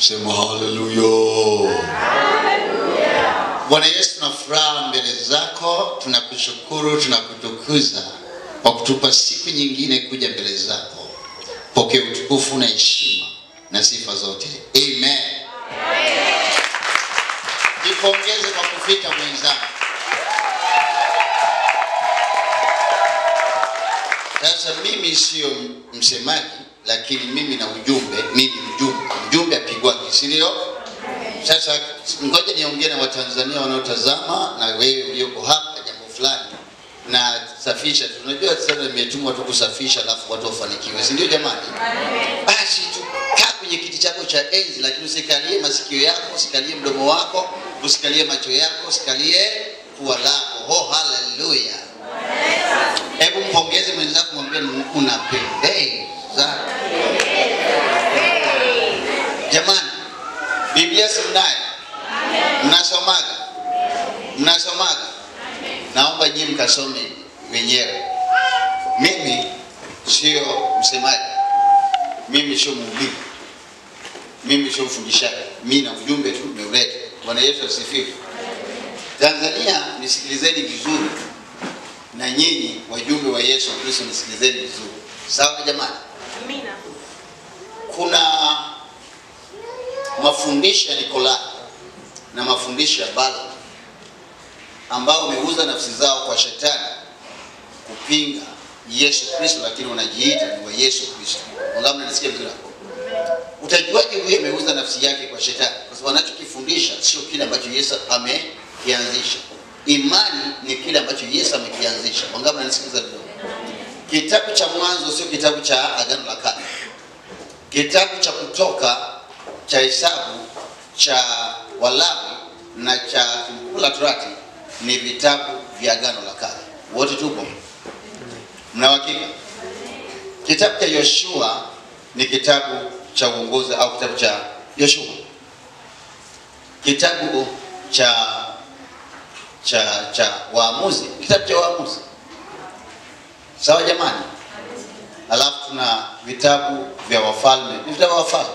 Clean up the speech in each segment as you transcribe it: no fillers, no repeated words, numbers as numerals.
Sema haleluya. Haleluya. Bwana Yesu, tunafurahi mbele zako, tunakushukuru, tunakutukuza kwa kutupa siku nyingine kuja mbele zako. Pokea utukufu na heshima na sifa zote. Amen. Jipongeze kwa kufika mwenzangu. Sasa mimi sio msemaji, lakini mimi na ujumbe, mimi mjumbe apigwa kisilio. Sasa ngoja niongee na Watanzania wanaotazama na wewe ulioko hapa jambo fulani na safisha. Tunajua sasa nimetumwa tu kusafisha alafu watu wafanikiwe, si ndio jamani? Basi tu kaa kwenye kiti chako cha enzi, lakini usikalie masikio yako, usikalie mdomo wako, usikalie macho yako, usikalie pua lako. Oh, haleluya. Hebu mpongeze mwenzako, mwambie unapendeza. Jamani, Biblia si mnayo? Mnasomaga? Mnasomaga? Naomba nyinyi mkasome wenyewe. Mimi sio msemaji. Mimi sio mhubiri. Mimi sio mfundishaji. Mimi na ujumbe tu nimeuleta. Bwana Yesu asifiwe. Tanzania, nisikilizeni vizuri. Na nyinyi wajumbe wa Yesu Kristo nisikilizeni vizuri. Sawa jamani? Amina. Kuna mafundisho ya Nikolai na mafundisho ya Balaam ambao wameuza nafsi zao kwa shetani kupinga Yesu Kristo, lakini wanajiita ni wa Yesu Kristo. Wangapi mnasikia vizuri hapo? Utajuaje huyu ameuza nafsi yake kwa shetani? Kwa sababu anachokifundisha sio kile ambacho Yesu amekianzisha. Imani ni kile ambacho Yesu amekianzisha. Wangapi mnasikiza vizuri? Kitabu cha Mwanzo sio kitabu cha Agano la Kale. Kitabu cha Kutoka, cha Hesabu, cha Walawi na cha Kumbukumbu la Torati ni vitabu vya Agano la Kale. Wote tupo? Mna hakika? Kitabu cha Yoshua ni kitabu cha uongozi au kitabu cha Yoshua. Kitabu cha Waamuzi, kitabu cha Waamuzi. Sawa jamani? Alafu tuna vitabu vya Wafalme, vitabu vya Wafalme.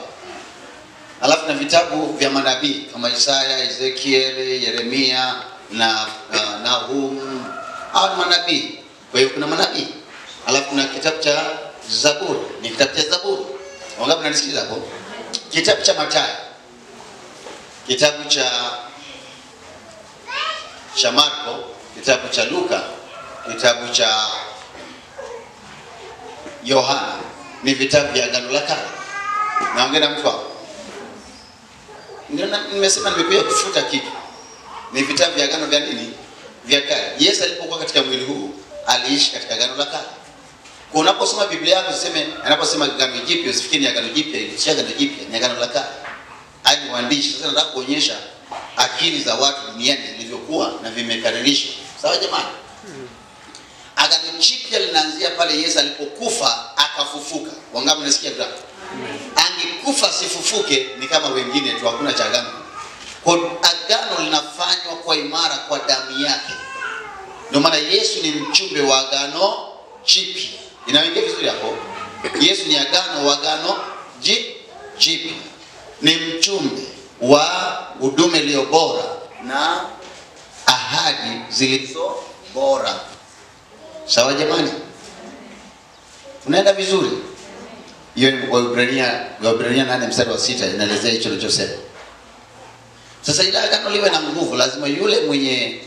Alafu na vitabu vya manabii kama Isaya, Ezekiel, Yeremia na Nahum. Hao ni manabii. Kwa hiyo kuna manabii. Alafu kuna kitabu cha Zaburi, ni kitabu cha Zaburi. Wangapi mnanisikiza hapo? Kitabu cha Mathayo. Kitabu cha Marko, kitabu cha Luka, kitabu cha Yohana ni vitabu vya Agano la Kale. Naongea na mtu wako. Ndio nimesema nimekuja kufuta kitu. Ni vitabu vya Agano vya nini? Vya Kale. Yesu alipokuwa katika mwili huu aliishi katika Agano la Kale. Kwa unaposoma Biblia yako useme, anaposema Agano Jipya usifikiri ni Agano Jipya, si Agano Jipya, ni Agano la Kale. Hadi waandishi sasa nataka kuonyesha akili za watu duniani zilivyokuwa na vimekaririshwa. Sawa jamani? Agano Jipya linaanzia pale Yesu alipokufa akafufuka. Wangapi mnasikia vile? Angekufa sifufuke ni kama wengine tu, hakuna cha agano. Kwa agano linafanywa kwa imara kwa damu yake. Ndio maana Yesu ni mchumbe wa Agano Jipya. Inaingia vizuri hapo? Yesu ni agano jipya. Ni mchumbe wa huduma iliyo bora na ahadi zilizo bora. Sawa jamani? Tunaenda vizuri? Hiyo ni Waebrania 8:6 inaelezea hicho nilichosema. Sasa ila agano liwe na nguvu, lazima yule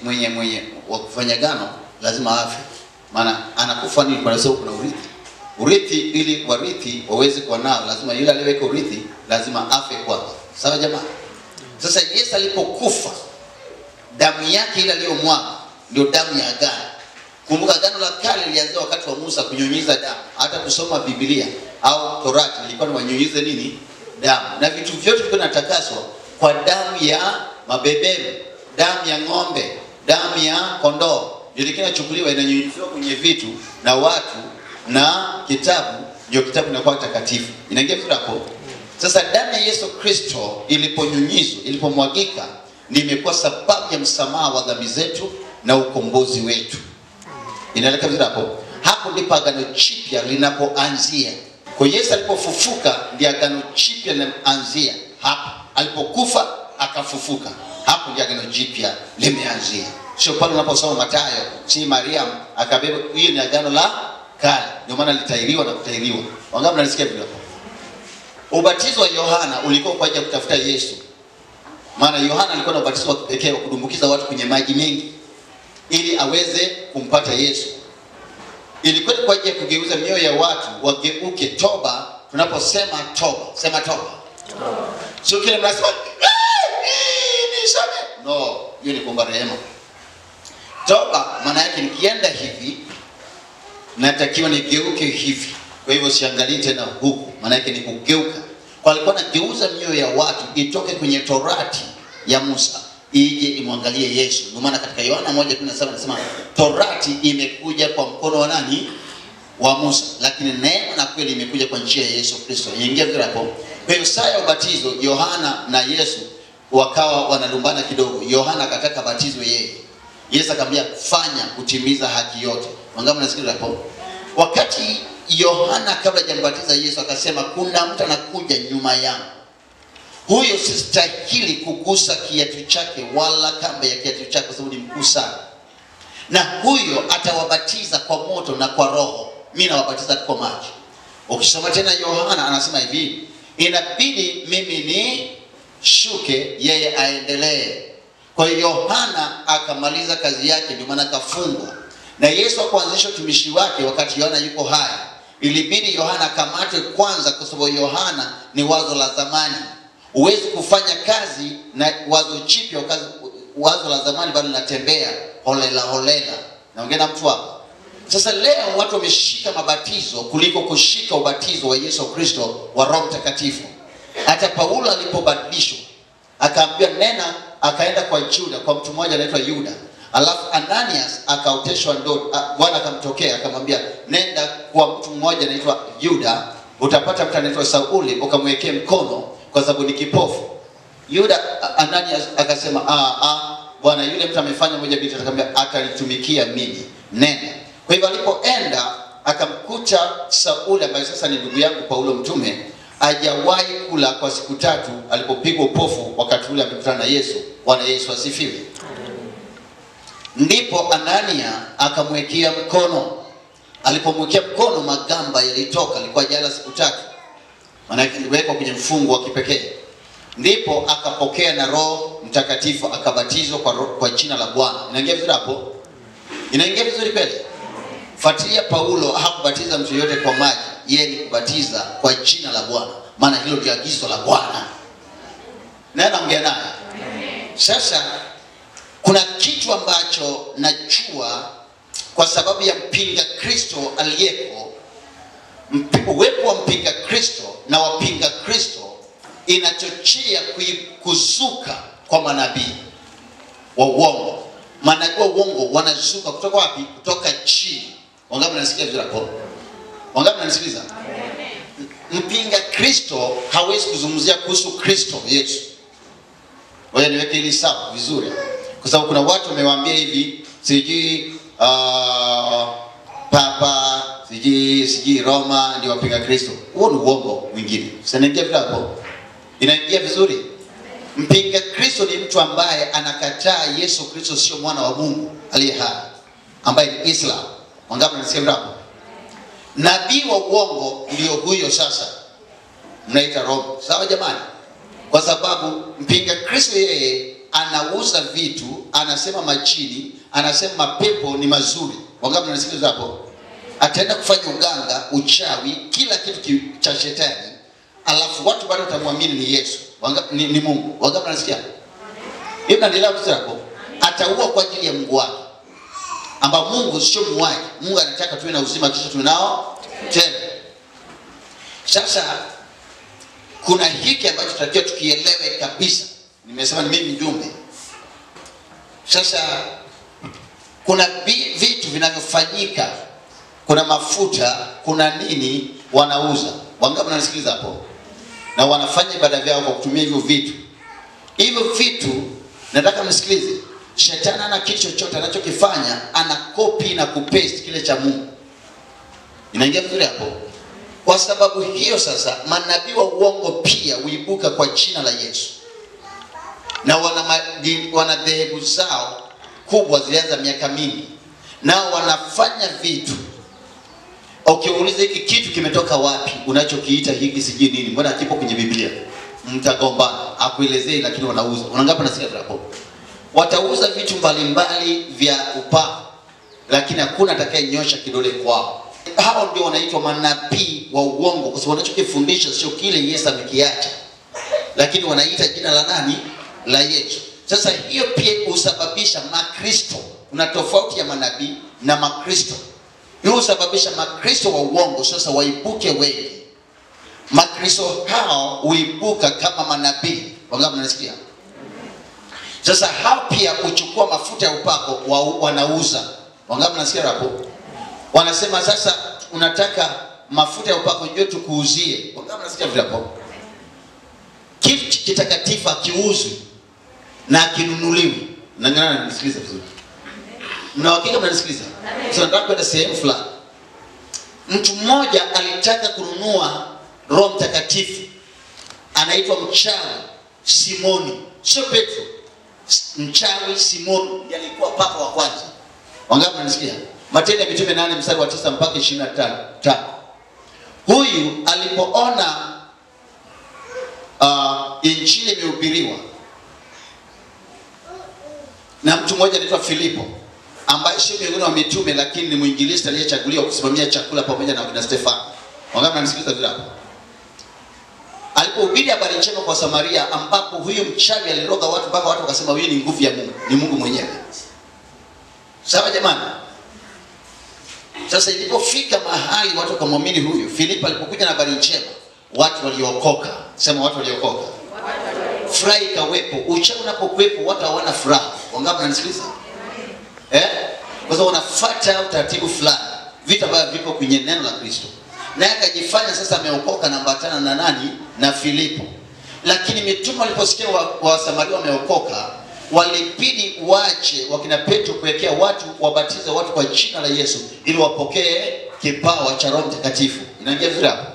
mwenye wa kufanya agano lazima afe. Maana anakufa nini? Kwa sababu kuna urithi. Urithi ili warithi waweze kuwa nao, lazima yule aliyeweka urithi lazima afe kwanza. Sawa jamani? Sasa Yesu alipokufa, damu yake ile aliyomwaga ndio damu ya agano. Kumbuka Agano la Kale lilianza wakati wa Musa kunyunyiza damu. Hata kusoma Biblia au Torati ilikuwa ni wanyunyize nini? Damu. Na vitu vyote vilikuwa vinatakaswa kwa damu ya mabeberu, damu ya ng'ombe, damu ya kondoo. Ndio kinachukuliwa inanyunyiziwa kwenye vitu na watu, na kitabu ndio kitabu kinakuwa takatifu. Inaingia vizuri hapo? Sasa damu ya Yesu Kristo iliponyunyizwa, ilipomwagika, ndio imekuwa sababu ya msamaha wa dhambi zetu na ukombozi wetu. Inaeleka vizuri hapo? Hapo ndipo Agano Jipya linapoanzia. Kwa Yesu alipofufuka ndio Agano Jipya linaanzia. hapo. Alipokufa akafufuka. Hapo ndio agano jipya limeanzia. Sio pale unaposoma Mathayo, si Mariam akabeba, hiyo ni agano la kale. Ndio maana litairiwa na kutairiwa. Wangapi mnasikia vile hapo? Ubatizo wa Yohana ulikuwa kwa ajili ya kutafuta Yesu. Maana Yohana alikuwa na ubatizo wa pekee wa kudumbukiza watu kwenye maji mengi ili aweze kumpata Yesu. Ilikuwa kwa ajili ya kugeuza mioyo ya watu wageuke toba. Tunaposema toba, sema toba. Sio kile mnasema nisame. No, hiyo ni kuomba rehema. Toba maana yake nikienda hivi natakiwa nigeuke hivi. Kwa hivyo siangalie tena huku, maana yake ni kugeuka. Kwa alikuwa anageuza mioyo ya watu itoke kwenye Torati ya Musa ije imwangalie Yesu. Ndio maana katika Yohana 1:17 anasema Torati imekuja kwa mkono wa nani? Wa Musa, lakini neema na kweli imekuja kwa njia ya Yesu Kristo. Ingia vile hapo. Kwa hiyo saa ya ubatizo Yohana na Yesu wakawa wanalumbana kidogo. Yohana akataka batizwe yeye. Yesu akamwambia fanya kutimiza haki yote. Wangapi mnasikia hapo? Wakati Yohana kabla hajambatiza Yesu akasema kuna mtu anakuja nyuma yangu. Huyo sistahili kugusa kiatu chake wala kamba ya kiatu chake kwa sababu ni mkuu sana. Na huyo atawabatiza kwa moto na kwa roho. Mimi nawabatiza kwa maji. Ukisoma tena Yohana anasema hivi, inabidi mimi ni shuke yeye aendelee. Kwa hiyo Yohana akamaliza kazi yake, ndio maana akafungwa. Na Yesu akaanzisha utumishi wake wakati Yohana yuko hai. Ilibidi Yohana akamatwe kwanza kwa sababu Yohana ni wazo la zamani. Huwezi kufanya kazi na wazo jipya, wazo la zamani bado linatembea holela holela. Naongea na mtu hapa. Sasa leo watu wameshika mabatizo kuliko kushika ubatizo wa Yesu Kristo wa Roho Mtakatifu. Hata Paulo alipobadilishwa akaambiwa nena, akaenda kwa Juda, kwa mtu mmoja anaitwa Yuda. Alafu Ananias akaoteshwa ndoto. Bwana akamtokea akamwambia nenda kwa mtu mmoja anaitwa Yuda, utapata mtu anaitwa Sauli, ukamwekee mkono kwa sababu ni kipofu. Ananias akasema Bwana, yule mtu amefanya moja mbili, akamwambia atalitumikia mimi, nenda. Kwa hivyo alipoenda akamkuta Sauli ambaye sasa ni ndugu yangu Paulo mtume, hajawahi kula kwa siku 3 alipopigwa upofu wakati ule amekutana na Yesu. Bwana Yesu asifiwe. Ndipo Anania akamwekea mkono. Alipomwekea mkono magamba yalitoka, alikuwa jela siku 3. Maana yake aliwekwa kwenye mfungo wa kipekee. Ndipo akapokea na Roho Mtakatifu akabatizwa kwa jina la Bwana. Inaingia vizuri hapo? Inaingia vizuri kweli? Fuatilia, Paulo hakubatiza mtu yote kwa maji, yeye ni kubatiza kwa jina la Bwana. Maana hilo ndio agizo la Bwana. Na naongea naye. Sasa kuna kitu ambacho najua kwa sababu ya mpinga Kristo aliyeko. Uwepo wa mpinga Kristo na wapinga Kristo inachochea kuzuka kwa manabii wa uongo. Manabii wa uongo wanazuka kutoka wapi? Kutoka chini. Wangapi mnasikia vizuri hapo? Wangapi mnanisikiliza? Mpinga Kristo hawezi kuzungumzia kuhusu Kristo Yesu. Wewe niweke hili sawa vizuri. Kwa sababu kuna watu wamewaambia hivi, siji Papa, siji Roma ndio wapinga Kristo. Huo ni uongo mwingine. Sinaingia vile hapo. Inaingia vizuri. Mpinga Kristo ni mtu ambaye anakataa Yesu Kristo sio mwana wa Mungu aliye hai, ambaye ni Islam. Wangapi mnasikia hapo? Nabii wa uongo ndio huyo sasa. Mnaita Roma. Sawa jamani? Kwa sababu mpinga Kristo yeye anauza vitu, anasema majini, anasema mapepo ni mazuri. Wangapi mnasikia hapo? Ataenda kufanya uganga, uchawi, kila kitu cha shetani. Alafu watu bado watamwamini ni Yesu. Ni Mungu. Wangapi mnasikia? Hiyo naendelea kusema hapo. Ataua kwa ajili ya Mungu wake. Amba Mungu sio muuaji. Mungu anataka tuwe na uzima kisha tunao tena. Sasa kuna hiki ambacho tunatakiwa tukielewe kabisa. Nimesema ni mimi mjumbe. Sasa kuna vitu vinavyofanyika. Kuna mafuta, kuna nini wanauza. Wangapi mnasikiliza hapo? Na wanafanya ibada vyao kwa kutumia hivyo vitu. Hivyo vitu nataka msikilize. Shetani ana kitu chochote anachokifanya, ana copy na kupaste kile cha Mungu. Inaingia vizuri hapo? Kwa sababu hiyo sasa manabii wa uongo pia huibuka kwa jina la Yesu. Na wana dhehebu zao kubwa zilianza miaka mingi. Nao wanafanya vitu. Ukiuliza hiki kitu kimetoka wapi, unachokiita hiki sijui nini, mbona hakipo kwenye Biblia? Mtagombana, akuelezei lakini wanauza. Unangapa nasikia hapo. Watauza vitu mbalimbali vya upako, lakini hakuna atakayenyosha kidole kwao. Hao ndio wanaitwa manabii wa uongo, kwa sababu wanachokifundisha sio kile Yesu amekiacha, lakini wanaita jina la nani? La Yesu. Sasa hiyo pia husababisha Makristo. Kuna tofauti ya manabii na Makristo. Hiyo husababisha Makristo wa uongo sasa waibuke wengi. Makristo hao huibuka kama manabii. Wangapi mnasikia? Sasa hao pia huchukua mafuta ya upako wanauza. Wangapi mnasikia hapo? Wanasema sasa unataka mafuta ya upako njoo tukuuzie. Wangapi mnasikia hapo? Kitu kitakatifu kiuzwe na kinunuliwi. Nangana nisikilize vizuri. Mna hakika mnanisikiliza? Sasa nataka kwenda sehemu fulani. Mtu mmoja alitaka kununua Roho Mtakatifu. Anaitwa mchawi Simoni, sio Petro. Mchawi Simoni ndiye alikuwa papa wa kwanza. Wangapi mnanisikia? Matendo ya Mitume 8 mstari wa 9 mpaka 25. Huyu alipoona injili imehubiriwa na mtu mmoja anaitwa Filipo, ambaye sio miongoni wa mitume lakini ni mwinjilisti aliyechaguliwa kusimamia chakula pamoja na kina Stefano. Wangapi mnanisikiliza vile hapo? Alipohubiri habari njema kwa Samaria, ambapo huyu mchawi aliroga watu mpaka watu wakasema huyu ni nguvu ya Mungu, ni Mungu mwenyewe. Sawa jamani? Sasa ilipofika mahali watu wakamwamini huyu Filipo, alipokuja na habari njema, watu waliokoka. Sema watu waliokoka. Furaha ikawepo. Uchawi unapokuwepo watu hawana furaha. Wangapi mnanisikiliza? Kwa sababu wanafuata utaratibu fulani, vitu ambavyo vipo kwenye neno la Kristo. Naye akajifanya sasa ameokoka na ambatana na nani? Na Filipo. Lakini mitume waliposikia wa Samaria wameokoka, walibidi waache wakina Petro kuwekea watu, wabatize watu kwa jina la Yesu ili wapokee kipawa cha Roho Mtakatifu. Inaingia vizuri hapo?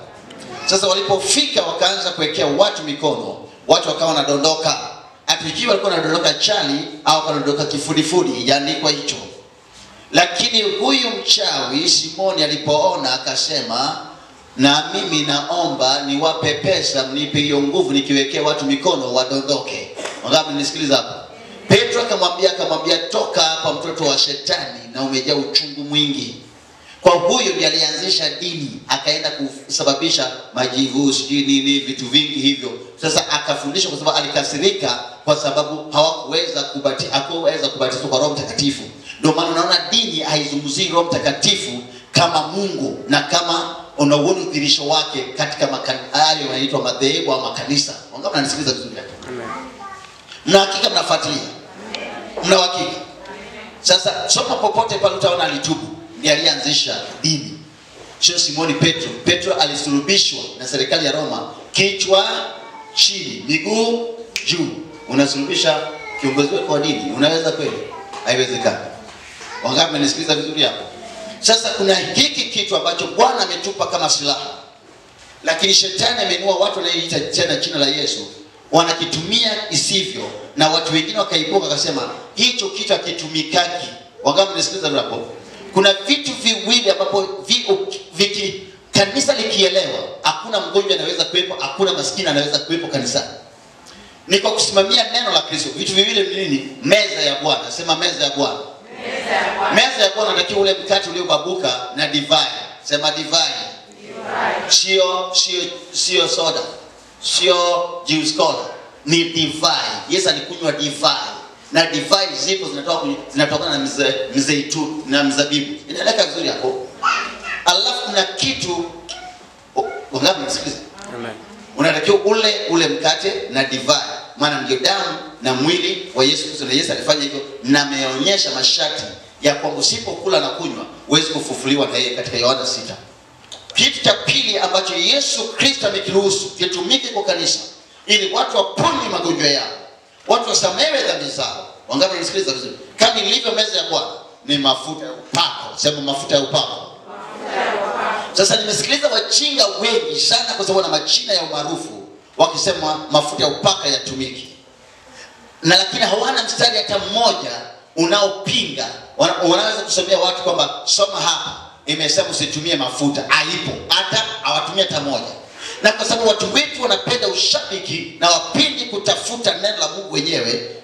Sasa walipofika wakaanza kuwekea watu mikono, watu wakawa wanadondoka. Hatujui walikuwa wanadondoka chali au wanadondoka kifudifudi, ijaandikwa hicho. Lakini huyu mchawi Simoni alipoona akasema, na mimi naomba niwape pesa mnipe hiyo nguvu nikiwekea watu mikono wadondoke. Wangapi mnisikiliza hapa? Petro akamwambia toka hapa mtoto wa shetani na umejaa uchungu mwingi. Kwa huyo ndiye alianzisha dini, akaenda kusababisha majivu, sijui nini, vitu vingi hivyo. Sasa akafundisha kwa sababu alikasirika kwa sababu hakuweza kubatizwa kwa Roho Mtakatifu. Ndio maana unaona dini haizungumzii Roho Mtakatifu kama Mungu na kama unauona udhihirisho wake katika hayo yanaitwa madhehebu au makanisa. Wangapi mnanisikiliza vizuri hapo? Amen. Mna hakika mnafuatilia? Amen. Mna hakika? Sasa soma popote pale utaona alitubu, ndiye alianzisha dini. Sio Simoni Petro. Petro alisulubishwa na serikali ya Roma, kichwa chini, miguu juu. Unasulubisha kiongozi wako wa dini, unaweza kweli? Haiwezekani. Wangapi mnasikiliza vizuri hapo? Sasa kuna hiki kitu ambacho Bwana ametupa kama silaha, lakini shetani amenua watu wanaoita tena jina la Yesu, wanakitumia isivyo, na watu wengine wakaibuka wakasema hicho kitu hakitumikaki. Wangapi mnasikiliza hapo? Kuna vitu viwili ambapo kanisa likielewa, hakuna mgonjwa anaweza kuwepo, hakuna maskini anaweza kuwepo kanisani. Ni kwa kusimamia neno la Kristo. Vitu viwili nini? Meza ya Bwana. Sema meza ya Bwana. Meza ya Bwana ndio ule mkate uliobabuka na divai. Sema divai. Sio soda. Sio juice cola. Ni divai. Yesu alikunywa divai. Na divai zipo zinatokana na mzeituni na mzabibu. Inaeleka vizuri hapo. Alafu kuna kitu wangapi msikilize? Amen. Unatakiwa ule mkate na divai, maana ndio damu na mwili wa Yesu Kristo, na Yesu alifanya hivyo na ameonyesha masharti ya kwamba usipokula na kunywa huwezi kufufuliwa na yeye katika Yohana 6. Kitu cha pili ambacho Yesu Kristo amekiruhusu kitumike kwa kanisa ili watu wapone magonjwa yao, watu wasamehewe dhambi zao. Wangapi wanasikiliza vizuri? Kama ilivyo meza ya Bwana ni mafuta ya upako. Sema mafuta ya upako. Sasa nimesikiliza wajinga wengi sana kwa sababu na majina ya umaarufu wakisema mafuta ya upaka yatumiki. Na lakini hawana mstari hata mmoja unaopinga. Wanaweza kusomea watu kwamba soma hapa imesema usitumie mafuta. Haipo. Hata hawatumia hata moja. Na kwa sababu watu wetu wanapenda ushabiki na wapindi kutafuta neno la Mungu wenyewe,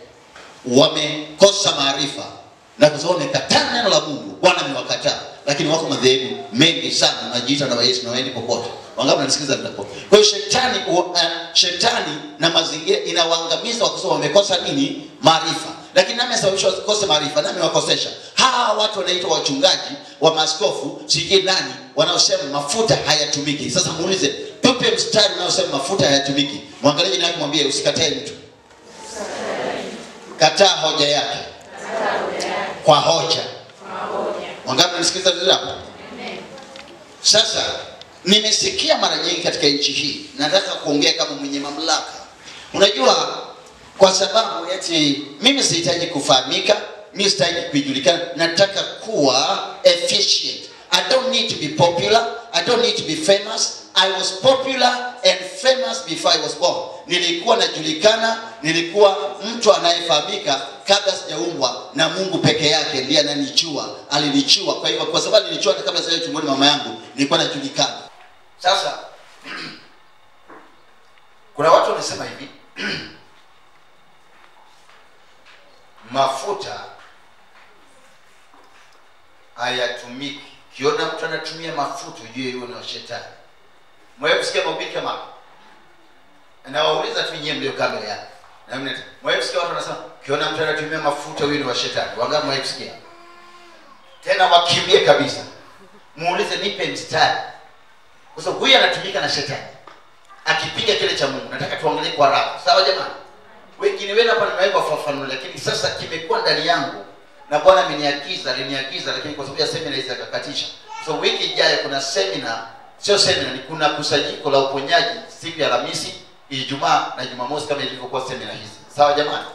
wamekosa maarifa. Na kwa sababu wamekataa neno la Mungu, Bwana amewakataa. Lakini wako madhehebu mengi sana wanajiita na Yesu na waendi popote. Wangapi wanasikiza ndipo? Kwa hiyo shetani na mazingira inawaangamiza kwa sababu wamekosa nini? Maarifa. Lakini nami sababisha wakose maarifa, nami wakosesha. Hawa watu wanaitwa wachungaji, wa maaskofu, sijui nani, wanaosema mafuta hayatumiki. Sasa muulize, tupe mstari unaosema mafuta hayatumiki. Mwangalie jina lake, mwambie usikatae mtu. Kataa hoja yake. Kwa hoja. Wangapi wanasikiza vizuri hapo? Sasa nimesikia mara nyingi katika nchi hii, nataka kuongea kama mwenye mamlaka. Unajua, kwa sababu eti mimi sihitaji kufahamika, mimi sihitaji kujulikana, nataka kuwa efficient. I don't need to be popular, I don't need to be famous. I was popular and famous before I was born. Nilikuwa najulikana, nilikuwa mtu anayefahamika kabla sijaumbwa, na Mungu peke yake ndiye ananichua, alinichua. Kwa hivyo kwa sababu alinichua kabla sijaja tumboni mama yangu, nilikuwa najulikana. Sasa kuna watu wanasema hivi, mafuta hayatumiki. Kiona mtu anatumia mafuta, ujue yeye ni shetani. Mwekusikia mahubiri kama na wauliza tu nyinyi mlio kamera yake. Na mimi mwekusikia watu wanasema kiona mtu anatumia mafuta, huyo ni wa shetani. Wangapi mwekusikia? Tena wakimbie kabisa. Muulize, nipe mstari. Kwa sababu huyu anatumika na shetani. Akipiga kile cha Mungu. Nataka tuangalie kwa haraka. Sawa jamani? Wengine wenu hapa nimeweka fafanua, lakini sasa kimekuwa ndani yangu na Bwana aliniagiza lakini kwa sababu ya semina hizi akakatisha. So wiki ijayo kuna semina, sio semina, ni kuna kusanyiko la uponyaji siku ya Alhamisi, Ijumaa na Jumamosi kama ilivyokuwa semina hizi. Sawa jamani?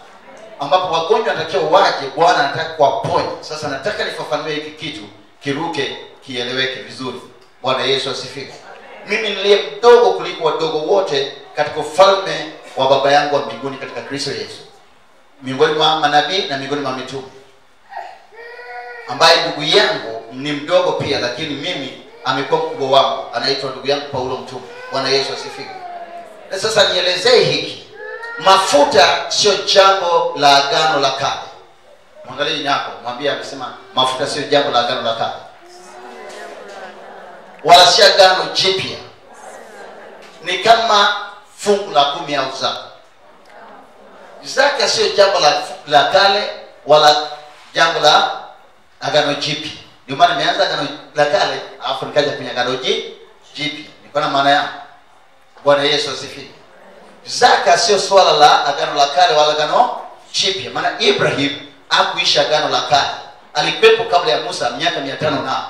Ambapo wagonjwa wanatakiwa waje, Bwana anataka kuwaponya. Sasa nataka nifafanue hiki kitu kiruke, kieleweke vizuri. Bwana Yesu asifiwe. Mimi niliye mdogo kuliko wadogo wote katika ufalme wa baba yangu wa mbinguni katika Kristo Yesu. Miongoni mwa manabii na miongoni mwa mitume. Ambaye ndugu yangu ni mdogo pia, lakini mimi amekuwa mkubwa wangu, anaitwa ndugu yangu Paulo mtume. Bwana Yesu asifiwe. Na sasa nielezee hiki. Mafuta sio jambo la agano la kale. Mwangalie jina lako, mwambie amesema mafuta sio jambo la agano la kale. Wala si agano jipya. Ni kama fungu la 10 au zaka. Zaka sio jambo la kale wala jambo la agano jipya. Ndio maana nimeanza agano la kale alafu nikaja kwenye agano jipya. Niko na maana yake. Bwana Yesu asifiwe. Zaka sio swala la agano la kale wala agano jipya. Maana Ibrahim hakuishi agano la kale. Alikuwepo kabla ya Musa miaka 500 na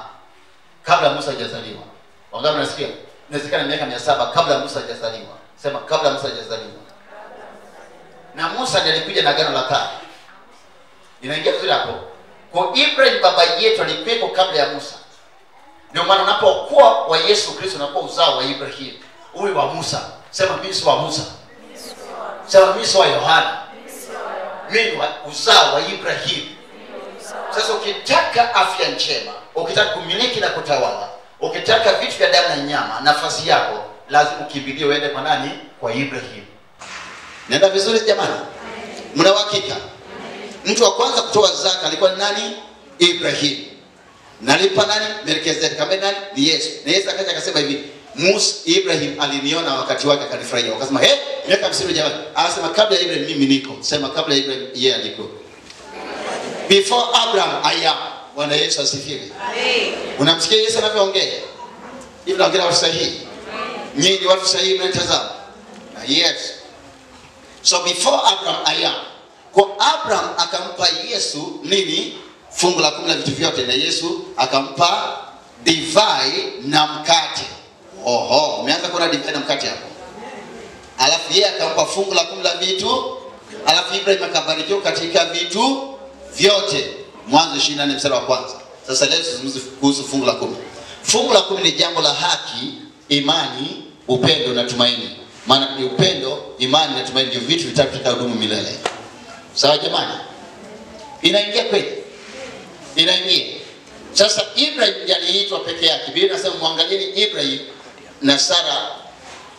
kabla Musa hajazaliwa. Wangapi mnasikia? Inawezekana miaka 700 kabla Musa hajazaliwa. Sema kabla Musa hajazaliwa. Na Musa ndiye alikuja na agano la kale. Inaingia vizuri hapo. Kwa Ibrahim baba yetu alikuwepo kabla ya Musa. Ndio maana unapokuwa wa Yesu Kristo unakuwa uzao wa Ibrahim. Huyu wa Musa. Sema mimi si wa Musa. Sema mimi si wa Yohana. Mimi wa uzao wa Ibrahim. Sasa ukitaka afya njema, ukitaka kumiliki na kutawala, ukitaka vitu vya damu na nyama, nafasi yako lazima ukimbilie uende kwa nani? Kwa Ibrahim. Nenda vizuri jamani? Mna uhakika? Mtu wa kwanza kutoa zaka alikuwa nani? Ibrahim. Nalipa nani? Melkizedeki. Kama nani? Ni Yesu. Na Yesu akaja akasema hivi, Ibrahim aliniona wakati wake akanifurahia. Wakasema, miaka 50 jamani. Anasema kabla ya Ibrahim mimi niko. Sema kabla ya Ibrahim yeye alikuwa. Before Abraham I am. Bwana Yesu asifiwe. Amen. Unamsikia Yesu anavyoongea? Hivi naongea watu sahihi. Nyinyi watu sahihi mnatazama. Yes. So before Abraham I am. Kwa Abraham akampa Yesu nini? Fungu la 10 la vitu vyote, na Yesu akampa divai na mkate. Oho, umeanza kuona divai na mkate hapo. Alafu yeye akampa fungu la 10 la vitu. Alafu Ibrahim akabarikiwa katika vitu vyote. Mwanzo 24 mstari wa kwanza. Sasa leo tuzungumzie kuhusu fungu la 10. Fungu la 10 ni jambo la haki, imani, upendo na tumaini. Maana ni upendo, imani na tumaini ndio vitu vitatu vitakayodumu milele. Sawa jamani? Inaingia kweli? Inaingia. Sasa Ibrahim aliitwa peke yake. Biblia inasema muangalieni Ibrahim na Sara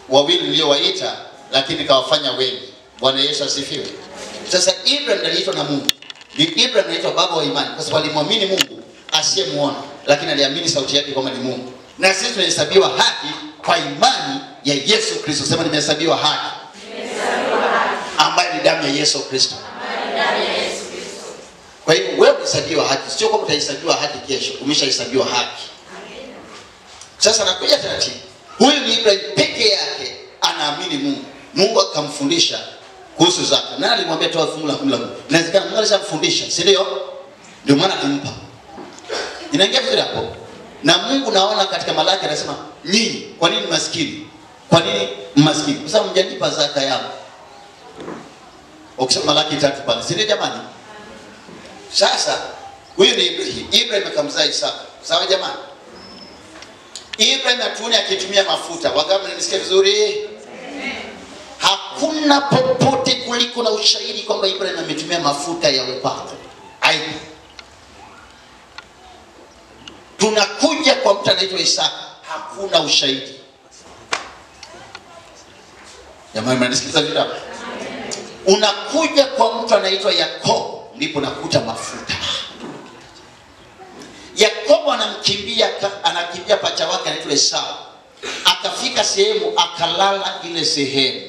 wawili niliowaita, lakini kawafanya wengi. Bwana Yesu asifiwe. Sasa Ibrahim aliitwa na Mungu. Ibrahim anaitwa baba wa imani kwa sababu alimwamini Mungu asiyemuona, lakini aliamini sauti yake kwamba ni Mungu. Na sisi tunahesabiwa haki kwa imani ya Yesu Kristo. Sema nimehesabiwa haki. Nimehesabiwa haki. Ambaye ni damu ya Yesu Kristo. Kwa hiyo wewe umehesabiwa haki, sio kwamba utahesabiwa haki kesho, umeshahesabiwa haki. Sasa nakuja taratibu. Huyu ni Ibrahim peke yake anaamini Mungu. Mungu akamfundisha kuhusu zaka. Na alimwambia toa fungu la 10. Inawezekana Mungu alishamfundisha, si ndio? Ndio maana alimpa. Inaingia vizuri hapo. Na Mungu naona katika Malaki anasema, nyinyi kwa nini maskini? Kwa nini maskini? Kwa sababu mjanipa zaka yako. Ukisoma Malaki 3 pale, si ndio jamani? Sasa huyu ni Ibrahim. Ibrahim akamzaa Isaka. Sawa jamani? Ibrahim atuone akitumia mafuta. Wangapi mnanisikia vizuri? Hakuna popote kuliko na ushahidi kwamba Ibrahim ametumia mafuta ya upako. Aibu. Tunakuja kwa mtu anaitwa Isaka, hakuna ushahidi. Jamani mnanisikiza vitabu? Unakuja kwa mtu anaitwa Yakobo, ndipo nakuta mafuta. Yakobo anakimbia pacha wake anaitwa Esau. Akafika sehemu akalala ile sehemu.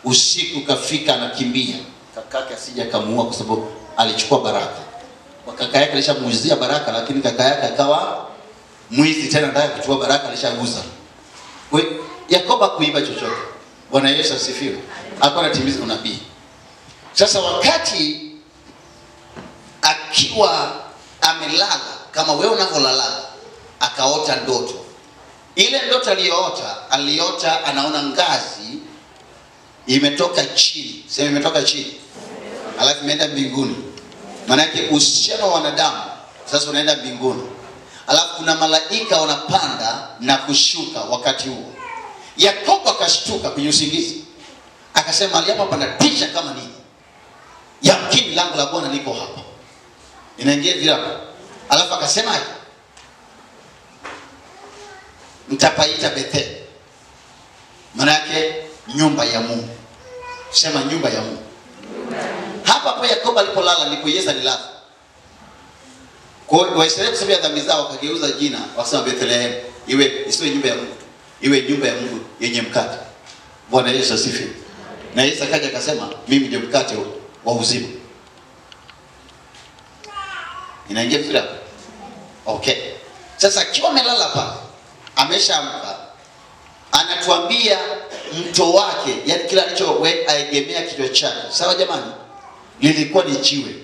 Usiku kafika anakimbia. Kakake asije akamuua kwa sababu alichukua baraka. Kaka yake alishamuuzia baraka, lakini kaka yake akawa mwizi tena, ndaya kuchukua baraka alishauza. Kwa hiyo Yakobo kuiba chochote. Bwana Yesu asifiwe. Alikuwa anatimiza unabii. Sasa wakati akiwa amelala kama wewe unavyolala, akaota ndoto. Ile ndoto aliota anaona ngazi imetoka chini. Sema imetoka chini. Alafu imeenda mbinguni. Maana yake uhusiano wa wanadamu sasa unaenda mbinguni. Alafu kuna malaika wanapanda na kushuka wakati huo. Yakobo akashtuka kwenye usingizi. Akasema ali hapa panatisha kama nini? Yamkini lango la Bwana liko hapa. Inaingia vile hapo. Alafu akasema mtapaita Bethel. Maana yake nyumba ya Mungu. Sema nyumba ya Mungu. Hapa kwa Yakobo alipolala ndipo Yesu alilala. Kwa hiyo Waisraeli kwa sababu ya dhambi zao wakageuza jina, wakasema Bethlehem. Isiwe nyumba ya Mungu. Iwe nyumba ya Mungu yenye mkate. Bwana Yesu asifiwe. Na Yesu akaja akasema mimi ndio mkate wa uzima. Inaingia vizuri? Okay. Sasa akiwa amelala hapa, ameshaamka. Anatuambia mto wake, yani kila alichoegemea kichwa chake. Sawa jamani? Lilikuwa ni jiwe.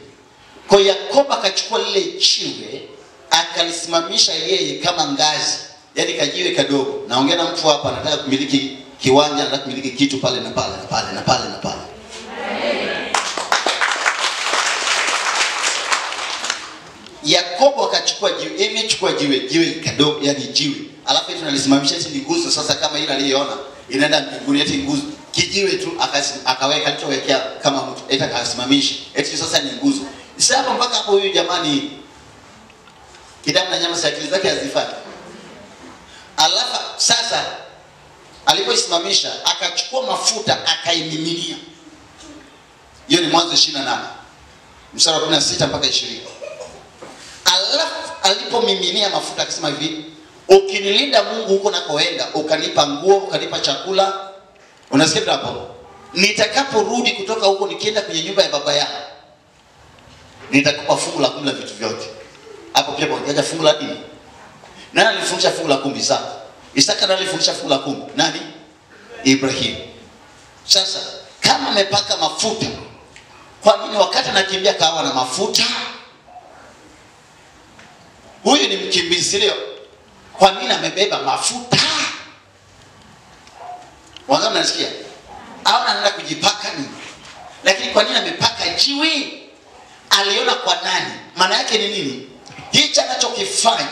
Kwa Yakobo akachukua lile jiwe akalisimamisha yeye kama ngazi. Yaani kajiwe kadogo. Naongea na mtu hapa anataka kumiliki kiwanja, anataka kumiliki kitu pale na pale na pale na pale na pale. Yakobo akachukua jiwe kadogo, yani jiwe. Alafu tunalisimamisha eti nguzo sasa kama ile aliyoona inaenda mbinguni eti nguzo. Kijiwe tu akaweka alichowekea kama mtu eti akasimamisha. Eti sasa ni nguzo. Sasa hapo mpaka hapo huyu jamani kidamu na nyama za akili zake hazifai. Alafu sasa alipoisimamisha akachukua mafuta akaimiminia. Hiyo ni Mwanzo 28. Mstari wa 16 mpaka 20. Alafu alipomiminia mafuta akasema hivi, ukinilinda Mungu huko nakoenda, ukanipa nguo, ukanipa chakula, unasikia hapo? Nitakaporudi kutoka huko nikienda kwenye nyumba ya baba yangu, nitakupa fungu la 10 la vitu vyote. Hapo pia bongeja fungu la 10. Nani alifundisha fungu la 10? Isaka. Isaka ndiye alifundisha fungu la 10. Nani? Ibrahim. Sasa kama amepaka mafuta, kwa nini wakati anakimbia kawa na mafuta? Huyu ni mkimbizi leo. Kwa nini amebeba mafuta? Wangapi mnasikia? Au anaenda kujipaka nini? Lakini kwa nini amepaka jiwe? Aliona kwa nani? Maana yake ni nini? Hicho anachokifanya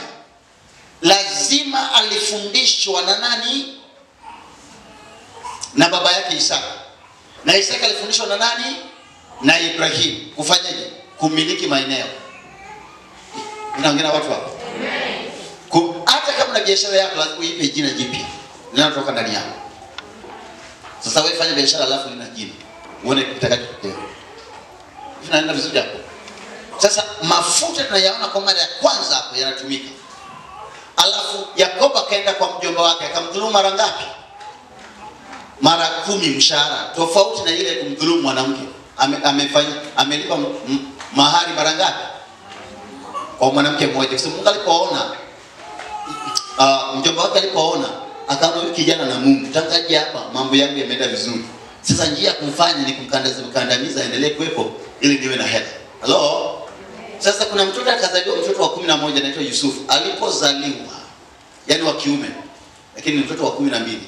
lazima alifundishwa na nani? Na baba yake Isaka. Na Isaka alifundishwa na nani? Na Ibrahim. Kufanyaje? Kumiliki maeneo. Unaongea watu hapo. Hata kama na biashara yako lazima uipe jina jipya linalotoka ndani yako. Sasa wewe fanya biashara alafu lina jina. Uone kitakachotokea. Tunaenda vizuri hapo. Sasa mafuta tunayaona kwa mara ya kwanza hapo yanatumika. Alafu Yakobo akaenda kwa mjomba wake akamdhulumu mara ngapi? Mara 10 mshahara. Tofauti na ile kumdhulumu mwanamke. Amelipa mahari mara ngapi? Kwa mwanamke mmoja. Kwa sababu Mungu alipoona mjomba wake alipoona akaona huyu kijana na Mungu, tangaje hapa mambo yangu yameenda vizuri. Sasa njia ya kumfanya ni kumkandamiza aendelee kuwepo ili niwe na hela. Hello? Sasa kuna mtoto akazaliwa, mtoto wa 11 anaitwa Yusuf. Alipozaliwa, yani wa kiume, lakini ni mtoto wa 12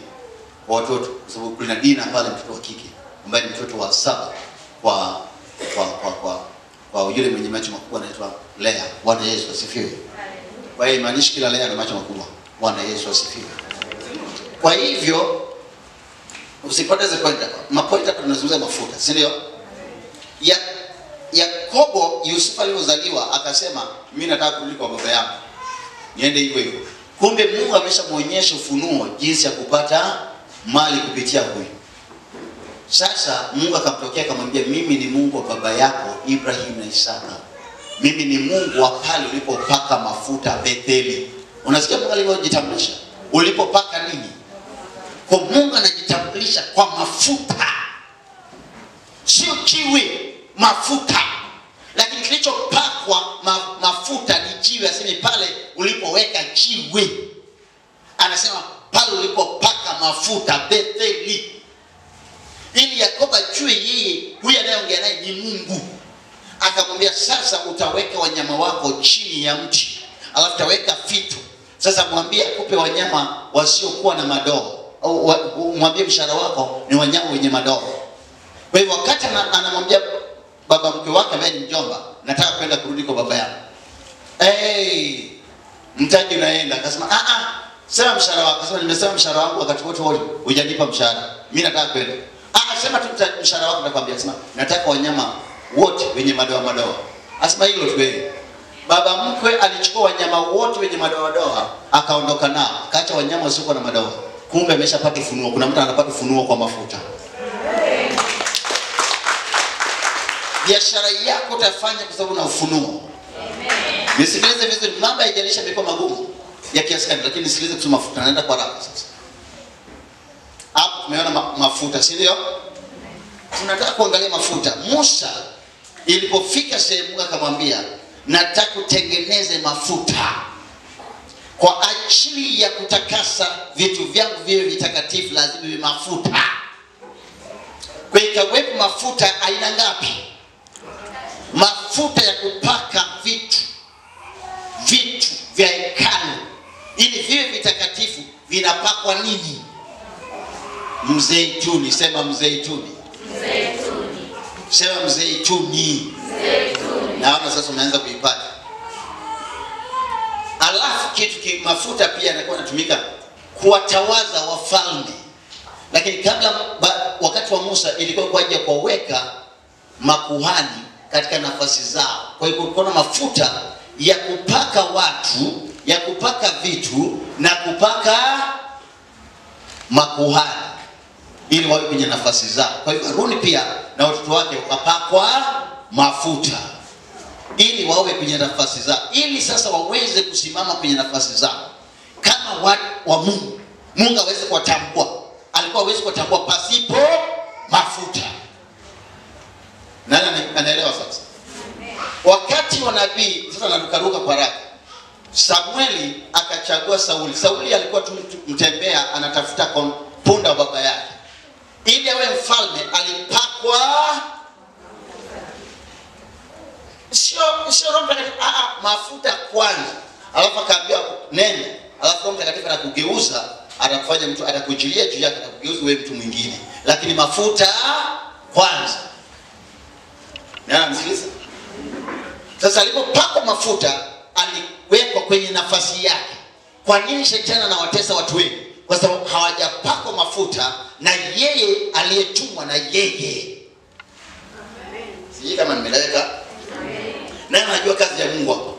kwa watoto, kwa sababu kuna Dina pale mtoto wa kike ambaye ni mtoto wa 7 kwa yule mwenye macho makubwa anaitwa Lea. Bwana Yesu asifiwe. Kwa hiyo imanishi kila Lea ana macho makubwa. Bwana Yesu asifiwe. Kwa hivyo usipoteze kwenda. Mapointa tunazungumza mafuta, si ndio? Yakobo Yusufu alipozaliwa akasema mimi nataka kurudi kwa baba yangu. Niende hivyo hivyo. Kumbe Mungu ameshamuonyesha ufunuo jinsi ya kupata mali kupitia huyu. Sasa Mungu akamtokea akamwambia mimi ni Mungu wa baba yako Ibrahim na Isaka. Mimi ni Mungu wa pale ulipopaka mafuta Betheli. Unasikia Mungu alivyojitambulisha? Ulipopaka nini? Kwa Mungu anajitambulisha kwa mafuta. Sio kiwe, mafuta. Lakini kilichopakwa mafuta ni jiwe. Aseme pale ulipoweka jiwe. Anasema pale ulipopaka mafuta Betheli. Ili Yakobo ajue yeye huyu anayeongea naye ni Mungu. Akamwambia sasa utaweka wanyama wako chini ya mti. Alafu utaweka fito. Sasa mwambie akupe wanyama wasiokuwa na madoa. Mwambie mshahara wako ni wanyama wenye madoa. Kwa hivyo wakati anamwambia baba mke wake ambaye ni mjomba, nataka kwenda kurudi kwa baba yangu. Mtaji unaenda. Akasema sema mshahara wako. Akasema nimesema mshahara wangu wakati wote hujanipa mshahara. Mimi nataka kwenda. Sema tu mshahara wako nitakwambia. Akasema nataka wanyama wote wenye madoa. Asema hilo tu wewe. Baba mkwe alichukua wanyama wote wenye madoa akaondoka nao. Akaacha wanyama wasiokuwa na madoa. Kumbe ameshapata ufunuo. Kuna mtu anapata ufunuo kwa mafuta. Biashara yako utafanya kwa sababu una ufunuo. Nisikilize vizuri, mambo haijalisha imekuwa magumu ya kiasi gani, lakini nisikilize kusoma mafuta. Naenda kwa haraka sasa. Hapo tumeona mafuta, si ndio? Tunataka kuangalia mafuta. Musa ilipofika sehemu akamwambia, nataka utengeneze mafuta kwa ajili ya kutakasa vitu vyangu viwe vitakatifu, lazima viwe mafuta. Kwa hiyo ikawepo mafuta aina ngapi? Mafuta ya kupaka vitu vya hekalu ili viwe vitakatifu vinapakwa nini? Mzeituni. Sema mzeituni. Sema mzeituni. Naona sasa umeanza kuipata. Alafu mafuta pia yanakuwa yanatumika kuwatawaza wafalme. Lakini kabla wakati wa Musa ilikuwa kwa ajili ya kuweka makuhani katika nafasi zao. Kwa hiyo kulikuwa na mafuta ya kupaka watu, ya kupaka vitu na kupaka makuhani ili wawe kwenye nafasi zao. Kwa hiyo Haruni pia na watoto wake wakapakwa mafuta ili wawe kwenye nafasi zao, ili sasa waweze kusimama kwenye nafasi zao kama watu wa Mungu. Mungu aweze kuwatambua. Alikuwa hawezi kuwatambua pasipo mafuta. Nani anaelewa sasa? Wakati wa nabii sasa narukaruka kwa haraka. Samueli akachagua Sauli. Sauli alikuwa tu mtembea anatafuta punda wa baba yake. Ili awe mfalme alipakwa sio Roho Mtakatifu, mafuta kwanza. Alafu akaambia nenda. Alafu Roho Mtakatifu anakugeuza, atakufanya mtu, atakujilia juu yake, atakugeuza wewe mtu mwingine. Lakini mafuta kwanza. Na msikilize. Sasa alipopakwa mafuta aliwekwa kwenye nafasi yake. Kwa nini shetani anawatesa watu wengi? Kwa sababu hawajapakwa mafuta na yeye aliyetumwa na yeye. Sijui kama nimeeleweka. Nani anajua kazi ya Mungu hapo?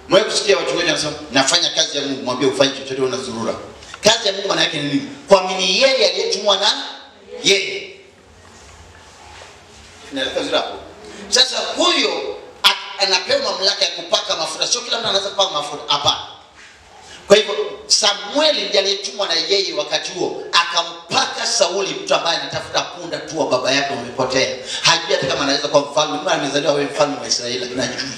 Mwewe kusikia watu wengi wanasema nafanya kazi ya Mungu, mwambie ufanye chochote unazurura. Kazi ya Mungu maana yake ni nini? Kuamini yeye aliyetumwa na yeye. Naeleka vizuri hapo. Sasa huyo anapewa mamlaka ya kupaka mafuta. Sio kila mtu anaweza kupaka mafuta, hapana. Kwa hivyo Samueli ndiye aliyetumwa na yeye wakati huo, akampaka Sauli, mtu ambaye anatafuta punda tu wa baba yake umepotea. Hajui hata kama anaweza kuwa mfalme. Mungu amezaliwa wewe mfalme wa Israeli, lakini hajui.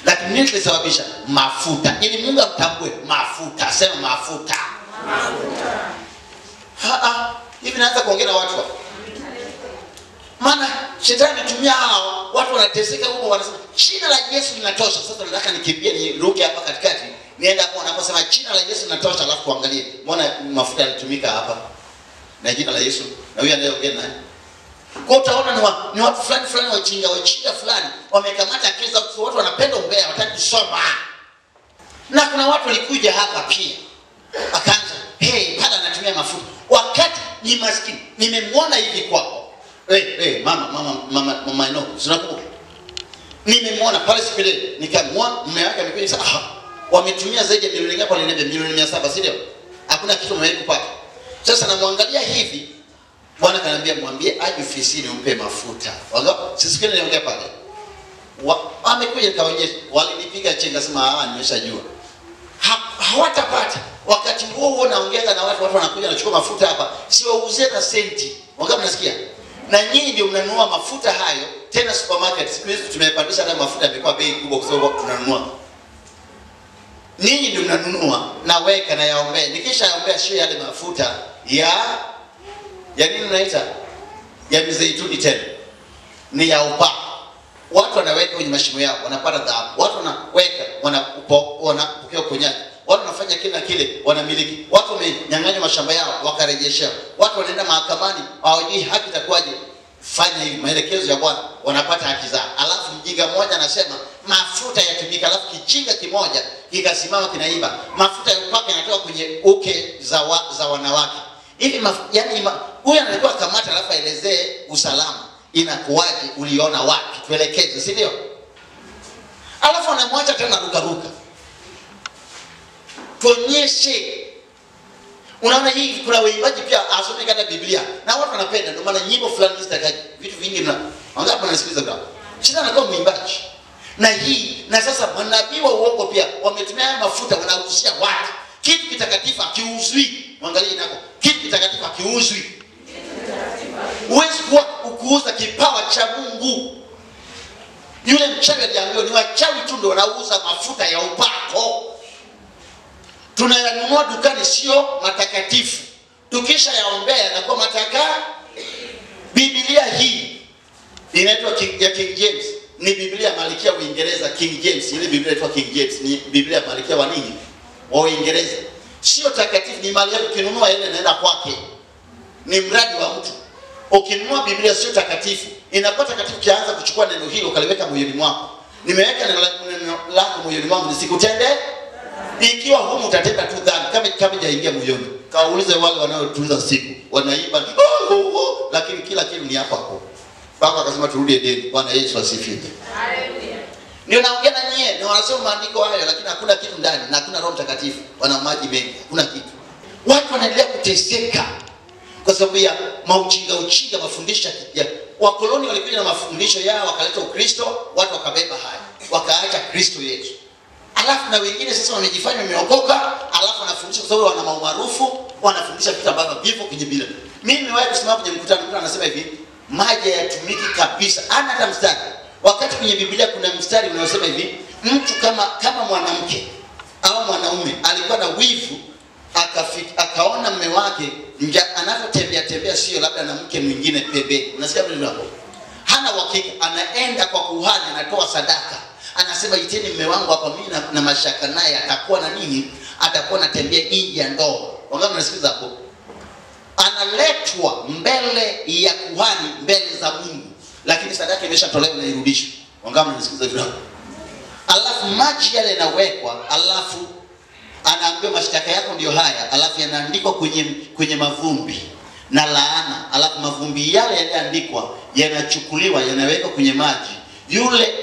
Lakini nini kilisababisha? Mafuta. Ili Mungu amtambue, mafuta. Sema mafuta. Mafuta. Hivi naanza kuongea na watu hapo. Maana shetani anatumia hao watu wanateseka huko, wanasema jina la Yesu linatosha. Sasa nataka nikimbie niruke hapa katikati, nienda hapo wanaposema jina la Yesu linatosha, alafu tuangalie mbona mafuta yanatumika hapa na jina la Yesu, na huyu anayeongea nani? Kwa utaona ni watu fulani wajinga fulani wamekamata akili za watu, wanapenda umbea, wataki kusoma. Na kuna watu walikuja hapa pia akaanza pala anatumia mafuta wakati ni maskini. Nimemwona hivi kwako. Mama ino, unakumbuka? Nimemwona pale siku ile, nikamwona mume wake amekuja sasa, wametumia zaidi ya milioni ngapi? Aliniambia milioni 700, si ndio? Hakuna kitu mwenye kupata. Sasa namwangalia hivi, Bwana kaniambia mwambie aje ofisini umpe mafuta. Wangapi? Sisi kile niongea pale. Amekuja nikaonyesha, walinipiga chenga sema nimeshajua. Hawatapata. Wakati huo naongea na watu wanakuja wanachukua mafuta hapa, si wauzie na senti. Wangapi nasikia? Na nyinyi ndio mnanunua mafuta hayo, tena supermarket. Siku hizi tumepandisha hata mafuta yamekuwa bei kubwa kwa sababu tunanunua. Ninyi ndio mnanunua na weka na yaombea. Nikisha yaombea sio yale mafuta ya nini unaita? Ya mizeituni tena. Ni ya upako. Watu wanaweka kwenye mashimo yao, wanapata dhahabu. Watu wanaweka, wanapokea uponyaji. Watu wanafanya kile, wanamiliki. Watu wamenyang'anywa mashamba yao, wakarejesha. Watu wanaenda mahakamani, hawajui haki itakuwaje. Fanya hivi, maelekezo ya Bwana, wanapata haki zao. Alafu mjinga mmoja anasema mafuta yatumika, alafu kijinga kimoja kikasimama kinaiba. Mafuta ya upako yanatoka kwenye uke za wanawake. Hivi huyu anakuwa kamata, alafu aelezee usalama. Inakuwaje? Uliona wapi? Tuelekeze, si ndio? Alafu anamwacha tena ruka. Tuonyeshe. Unaona hii kuna waimbaji pia asome kata Biblia. Na watu wanapenda, ndio maana nyimbo fulani zitakaje. Vitu vingi wangapi wanasikiliza kwa. Sasa anakuwa mwimbaji. Na sasa manabii wa uongo pia wametumia haya mafuta, wanahusia watu. Kitu kitakatifu hakiuzwi. Mwangalie nako. Kitu kitakatifu hakiuzwi. Huwezi kuuza kipawa cha Mungu. Yule mchawi aliambiwa ni wachawi tu ndio wanauza mafuta ya upako. Tunayanunua dukani, sio matakatifu. Tukisha yaombea yanakuwa mataka. Biblia hii inaitwa ya King James. Ni Biblia Malkia wa Uingereza, King James. Ile Biblia inaitwa King James. Ni Biblia Malkia wa nini? Wa Uingereza. Sio takatifu, ni mali yako, ukinunua ile inaenda kwake. Ni mradi wa mtu. Ukinunua Biblia sio takatifu, inakuwa takatifu kianza kuchukua neno hilo ukaliweka moyoni mwako. Nimeweka neno lako moyoni mwangu nisikutende. Ikiwa humu utatenda tu dhambi kama hajaingia moyoni. Kaulize wale wanaotuliza siku, wanaiba lakini kila kitu ni hapo hapo. Baba akasema turudie deni. Bwana Yesu asifiwe. Haleluya. Ndio naongea na nyie, na wanasoma maandiko hayo lakini hakuna kitu ndani na hakuna Roho Mtakatifu. Wana maji mengi, hakuna kitu. Watu wanaendelea kuteseka kwa sababu ya uchinga mafundisho ya wakoloni. Walikuja na mafundisho yao wakaleta Ukristo, watu wakabeba haya, wakaacha Kristo Yesu. Alafu na wengine sasa wamejifanya wameokoka, alafu wanafundisha kwa sababu wana maarufu, wanafundisha vitu ambavyo vipo kwenye Biblia. Mimi nimewahi kusimama kwenye mkutano, mtu anasema hivi, maji hayatumiki kabisa. Ana hata mstari. Wakati kwenye Biblia kuna mstari unaosema hivi, mtu kama mwanamke au mwanaume alikuwa na wivu, akaona mume wake anapotembea sio labda na mke mwingine pembeni. Unasikia vile hapo? Hana uhakika, anaenda kwa kuhani, anatoa sadaka. Anasema iteni mume wangu hapa, mimi na mashaka naye, atakuwa na nini? Atakuwa anatembea nje ya ndoa. Wangapi mnasikiza hapo? Analetwa mbele ya kuhani, mbele za Mungu. Lakini sadaka imeshatolewa na irudishwe. Wangapi mnasikiza vile hapo? Alafu maji yale yanawekwa, alafu anaambiwa mashtaka yako ndio haya, alafu yanaandikwa kwenye mavumbi na laana, alafu mavumbi yale yaliyoandikwa yanachukuliwa yanawekwa kwenye maji. Yule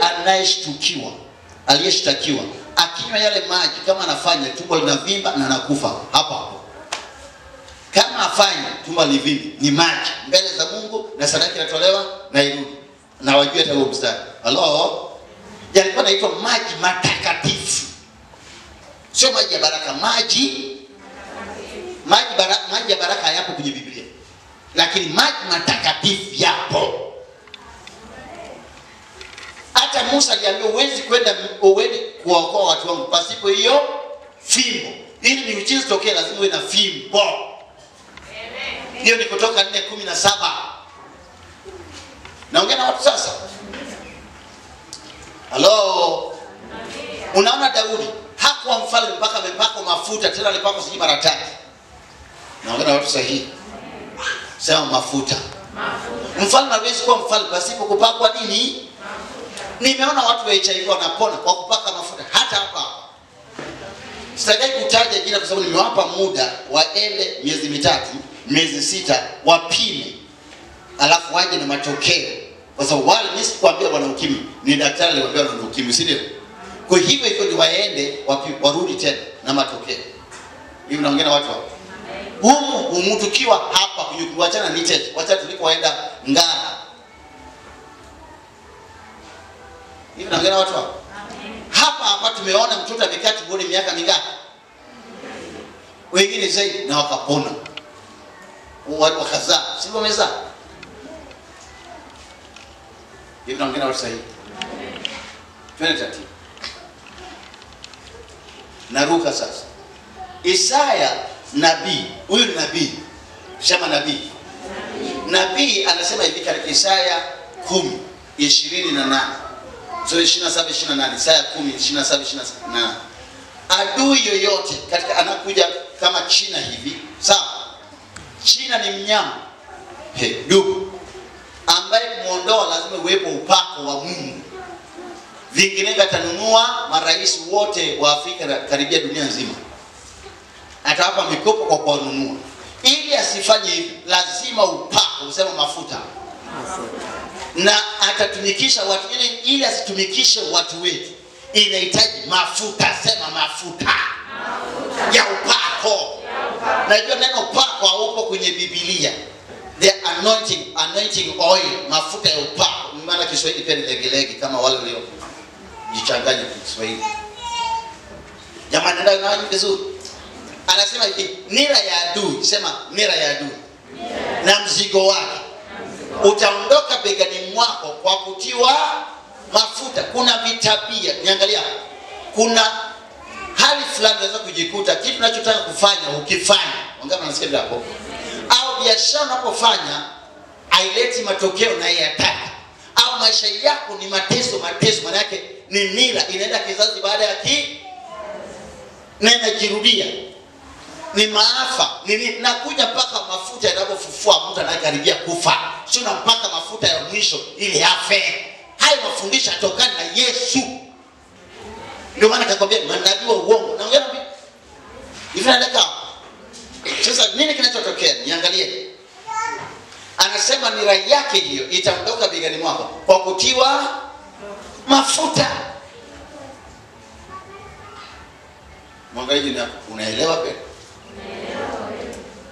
aliyeshtakiwa akinywa yale maji, kama anafanya, tumbo linavimba na anakufa hapo hapo. Kama afanye tumbo livimbi, ni maji mbele za Mungu na sadaka inatolewa na irudi. Na wajue hata huo mstari. Hello? Yalikuwa naitwa maji matakatifu. Sio maji ya baraka, maji ya baraka hayapo kwenye Biblia. Lakini maji matakatifu yapo. Hata Musa aliambiwa huwezi kwenda kuwaokoa watu wangu pasipo hiyo fimbo. Ili miujiza tokee lazima uwe na fimbo. Hiyo ni Kutoka 4:17. Naongea na watu sasa. Hello. Unaona Daudi hakuwa mfalme mpaka amepakwa mafuta, tena alipakwa siji mara 3. Naongea na watu sahihi. Sema mafuta. Mfalme hawezi kuwa mfalme pasipo kupakwa nini? Nimeona watu wa HIV wanapona kwa kupaka mafuta hata hapa. Sitaki kutaja jina kwa sababu nimewapa muda waende miezi 3, miezi 6 wapime. Alafu waje na matokeo. Kwa sababu wale mimi sikwambia wana ukimwi, ni daktari aliwaambia wana ukimwi, si ndio? Kwa hivyo ndio waende warudi tena na matokeo. Hivi naongea na watu hapa. Umutukiwa hapa kuachana ni tete. Wacha tulikoenda Ngara. Hivi naongea na watu hapa. Hapa tumeona mtoto amekaa tumboni miaka mingapi? Wengine zaidi na wakapona. Wakazaa, si wamezaa. Hivi naongea na watu sahihi. Twende taratibu. Naruka sasa. Isaya nabii, huyu ni nabii. Shama nabii. Nabii anasema hivi katika Isaya 10:28. So 27:28, Isaya 10:27-28. Adui yoyote katika anakuja kama China hivi, sawa? China ni mnyama. Dubu ambaye kumuondoa lazima uwepo upako wa Mungu. Vinginevyo atanunua marais wote wa Afrika karibia dunia nzima. Atawapa mikopo kwa kuwanunua. Ili asifanye hivi, lazima upako, usema mafuta. Na atatumikisha watu ili asitumikishe watu wetu. Inahitaji mafuta, sema mafuta. Ya upako. Najua neno upako haupo kwenye Biblia. The anointing oil, mafuta ya upako. Maana Kiswahili pia ni legelege kama wale walio jichanganya kwa Kiswahili. Jamani ndio naona vizuri. Anasema hivi, nira ya adui, sema nira ya adui. Na mzigo wake utaondoka begani mwako kwa kutiwa mafuta. Kuna vitabia, niangalia. Kuna hali fulani unaweza kujikuta kitu unachotaka kufanya ukifanya. Wangapi wanasikia hapo? Au biashara unapofanya haileti matokeo na yataka. Au maisha yako ni mateso, maana yake ni nira inaenda kizazi baada ya na inajirudia. Ni maafa, nakuja mpaka mafuta yanapofufua mtu anayekaribia kufa. Sio mpaka mafuta ya mwisho ili afe. Hayo mafundisho yatokana na Yesu. Ndio maana akakwambia manabii wa uongo. Naongea nabii. Hivi nataka. Sasa nini kinachotokea? Niangalie. Anasema nira yake hiyo itaondoka begani mwako kwa kutiwa mafuta. Mwangalie ni unaelewa pia?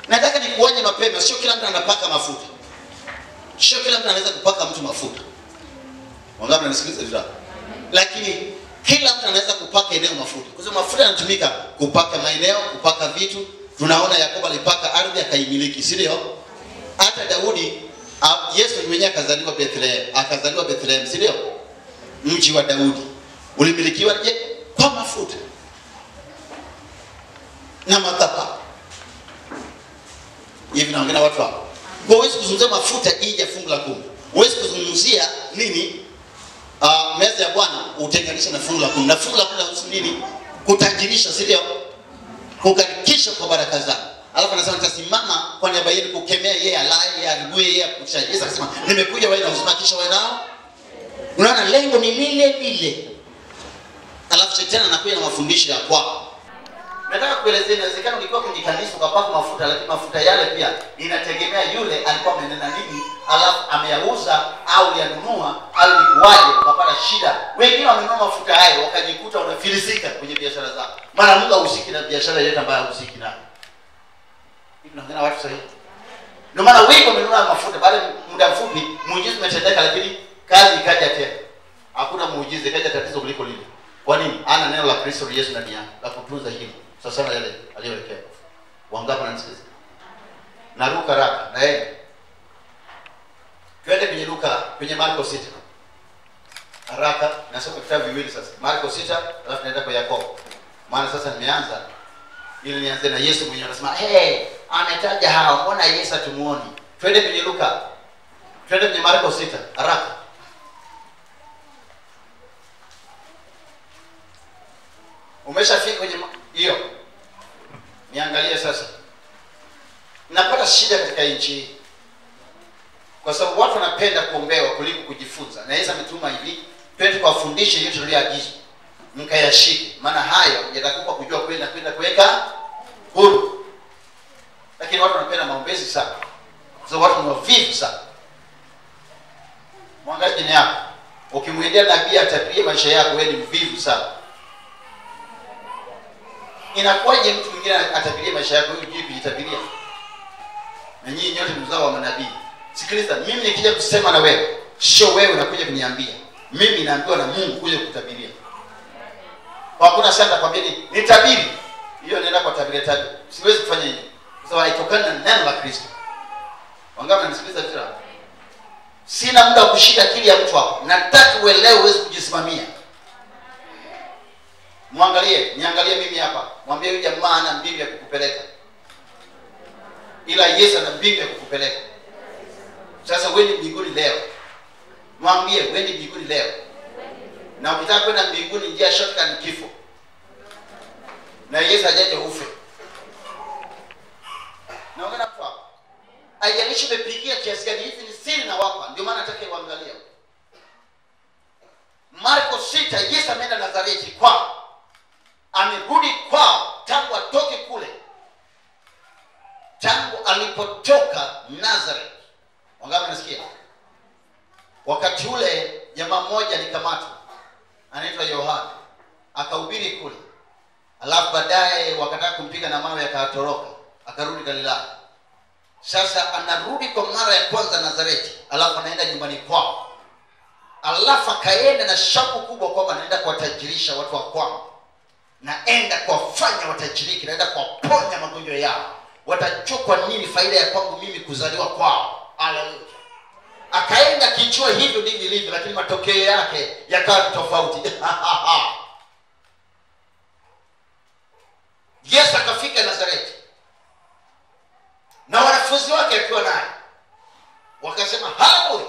Nataka nikuonye mapema, sio kila mtu anapaka mafuta. Sio kila mtu anaweza kupaka mtu mafuta. Wangapi mnanisikiliza vizuri? Lakini kila mtu anaweza kupaka eneo mafuta. Kwa sababu mafuta yanatumika kupaka maeneo, kupaka vitu. Tunaona Yakobo alipaka ardhi akaimiliki, si ndio? Hata Daudi, Yesu mwenyewe akazaliwa Bethlehem, si ndio? Mji wa Daudi. Ulimilikiwa je? Kwa mafuta. Na madhabahu. Hivi naongea na watu hapa. Kwa huwezi kuzungumzia mafuta nje ya fungu la 10. Huwezi kuzungumzia nini? Meza ya Bwana utenganisha na fungu la 10. Na fungu la 10 linahusu nini? Kutajirisha, si ndio? Kukarikisha kwa baraka zako. Alafu anasema nitasimama kwa niaba yenu kukemea yeye alaye, yeye aribuye, yeye akutisha. Yesu akasema nimekuja wewe na uzima kisha wewe nao. Unaona lengo ni lile lile. Alafu shetani anakuja na mafundisho ya kwao. Nataka kuelezea inawezekana ulikuwa kwenye kanisa ukapaka mafuta, lakini mafuta yale pia inategemea yule alikuwa amenena nini, alafu ameyauza au yanunua au likuaje ukapata shida. Wengine wamenunua mafuta hayo wakajikuta wanafilisika kwenye biashara zao. Maana Mungu hahusiki na biashara ile ambayo hahusiki nayo. Hivi naona watu sahihi. Ndio maana wengi wamenunua mafuta, baada ya muda mfupi muujiza umetendeka, lakini kazi ikaja tena. Hakuna muujiza, ikaja tatizo kuliko lile. Kwa nini? Ana neno la Kristo Yesu ndani yake la kutunza hili. Sasa na yale aliyowekea. Wangapi wananisikiza? Naruka raka na yeye. Twende kwenye Luka, kwenye Marko 6. Haraka nasoma vitabu viwili sasa. Marko 6 alafu naenda kwa Yakobo. Maana sasa nimeanza ili nianze na Yesu mwenyewe anasema, ametaja hao, mbona Yesu tumuoni? Twende kwenye Luka. Twende kwenye Marko 6 haraka. Umeshafika kwenye hiyo? Niangalie sasa. Napata shida katika nchi kwa sababu watu wanapenda kuombewa kuliko kujifunza. Na Yesu ametuma hivi, twende kuwafundisha yote tuliyoagizwa, mkayashike, maana hayo yatakupa kujua kwenda kuweka huru. Lakini watu wanapenda maombezi sana. So watu ni wavivu sana. Mwangalie ni yako. Ukimwendea nabii atapigia maisha yako, wewe ni mvivu sana. Inakuwaje mtu mwingine atapigia maisha yako wewe hujui kujitabiria? Na nyinyi nyote mzao wa manabii. Sikiliza, mimi nikija kusema na wewe, sio wewe unakuja kuniambia. Mimi naambiwa na Mungu kuja kutabiria. Hakuna shaka kwambia nitabiri. Hiyo nenda kwa tabiria tabi. Siwezi kufanya hivyo. Kwa sababu haitokani na neno la Kristo. Wangapi mnasikiliza vizuri? Sina muda wa kushika akili ya mtu hapo. Nataka uelewe uweze kujisimamia. Niangalie mimi hapa. Mwambie huyu jamaa ana mbingu ya kukupeleka. Ila Yesu ana mbingu ya kukupeleka. Sasa wewe ni mbinguni leo. Mwambie wewe ni mbinguni leo. Na ukitaka kwenda mbinguni njia shortcut ni kifo. Na Yesu hajaje ufe. Naongea kwa. Haijalishi umepigia kiasi gani, hivi ni siri na wapa. Ndio maana nataka uangalie. Marko 6, Yesu ameenda Nazareti kwao. Amerudi kwao tangu atoke kule. Tangu alipotoka Nazareth. Wangapi nasikia? Wakati ule jamaa mmoja alikamatwa. Anaitwa Yohana. Akahubiri kule. Alafu baadaye wakataka kumpiga na mawe akatoroka. Akarudi Galilaya. Sasa anarudi kwa mara ya kwanza Nazareti. Alafu anaenda nyumbani kwao. Alafu akaenda na shauku kubwa kwamba anaenda kuwatajirisha watu wa kwao. Naenda kuwafanya watajiriki, naenda kuwaponya magonjwa yao. Watachukua nini faida ya kwangu mimi kuzaliwa kwao? Haleluya. Akaenda kichwa hivyo ndivyo ilivyo, lakini matokeo yake yakawa tofauti. Yesu akafika Nazareti. Na wanafunzi wake akiwa naye. Wakasema, haleluya.